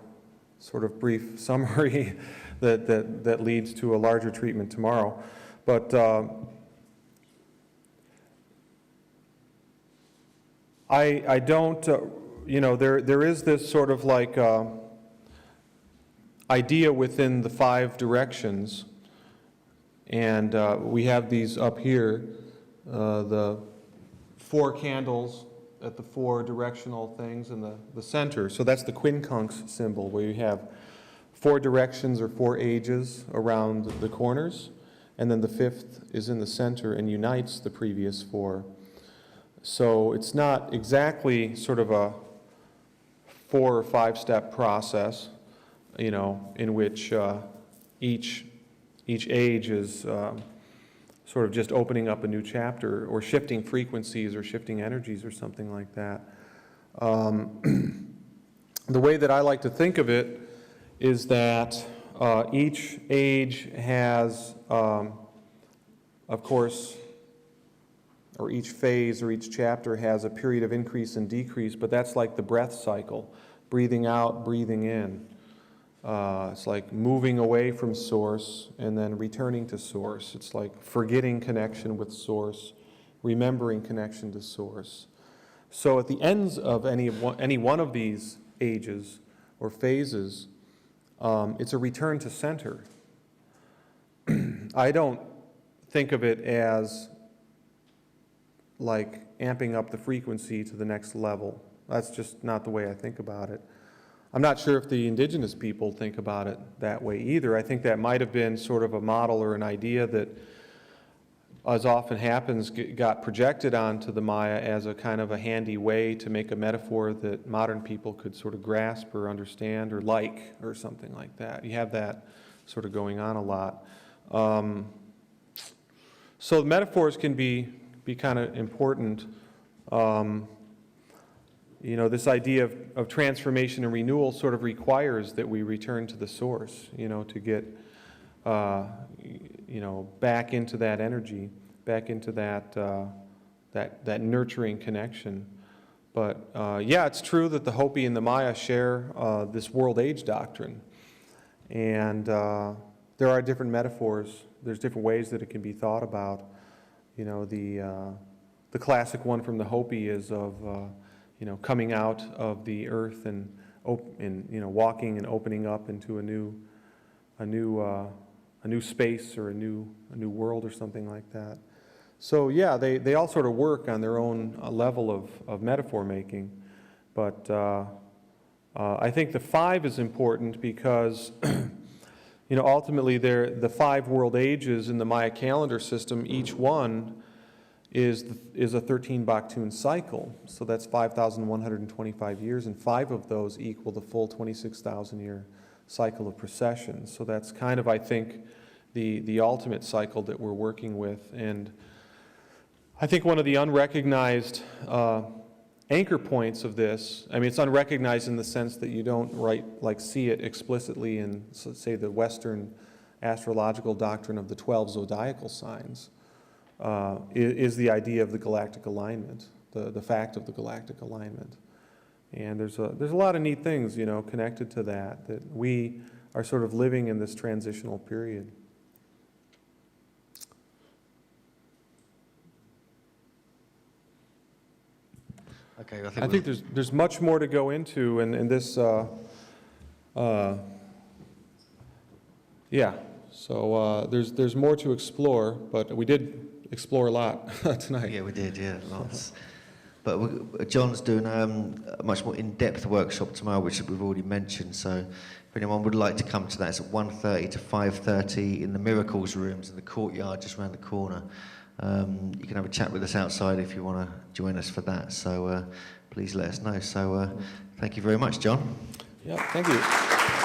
sort of brief summary that leads to a larger treatment tomorrow. But I don't, you know, there is this sort of like idea within the 5 directions, and we have these up here, the 4 candles at the 4 directional things in the center. So that's the quincunx symbol, where you have 4 directions or 4 ages around the corners, and then the 5th is in the center and unites the previous 4. So it's not exactly sort of a 4 or 5 step process, you know, in which each age is sort of just opening up a new chapter or shifting frequencies or shifting energies or something like that. The way that I like to think of it is that each age has, of course, or each phase or each chapter has a period of increase and decrease, but that's like the breath cycle, breathing out, breathing in. It's like moving away from source and then returning to source. It's like forgetting connection with source, remembering connection to source. So at the ends of any one of these ages or phases, it's a return to center. I don't think of it as like amping up the frequency to the next level. That's just not the way I think about it. I'm not sure if the indigenous people think about it that way either. I think that might have been sort of a model or an idea that, as often happens, got projected onto the Maya as a kind of a handy way to make a metaphor that modern people could sort of grasp or understand or like or something like that. You have that sort of going on a lot. So the metaphors can be kind of important. You know, this idea of transformation and renewal sort of requires that we return to the source, you know, to get, you know, back into that energy, back into that nurturing connection. But yeah, it's true that the Hopi and the Maya share this world age doctrine. And there are different metaphors. There's different ways that it can be thought about. You know, the classic one from the Hopi is of you know, coming out of the earth and you know, walking and opening up into a new space or a new world or something like that. So yeah, they all sort of work on their own level of metaphor making, but I think the 5 is important because you know, ultimately the 5 world ages in the Maya calendar system, each one is a 13 Baktun cycle. So that's 5,125 years, and 5 of those equal the full 26,000-year cycle of precession. So that's kind of, I think, the ultimate cycle that we're working with. And I think one of the unrecognized anchor points of this, I mean, it's unrecognized in the sense that you don't see it explicitly in, say, the Western astrological doctrine of the 12 zodiacal signs. Is the idea of the galactic alignment, the fact of the galactic alignment. And there's a lot of neat things, you know, connected to that we are sort of living in this transitional period. Okay, I think there's much more to go into in this. Yeah. So there's more to explore, but we did explore a lot tonight. Yeah, we did. Yeah, lots. But John's doing a much more in-depth workshop tomorrow, which we've already mentioned. So if anyone would like to come to that, it's at 1:30 to 5:30 in the Miracles rooms in the courtyard just around the corner. You can have a chat with us outside if you want to join us for that. So please let us know. So thank you very much, John. Yeah, thank you.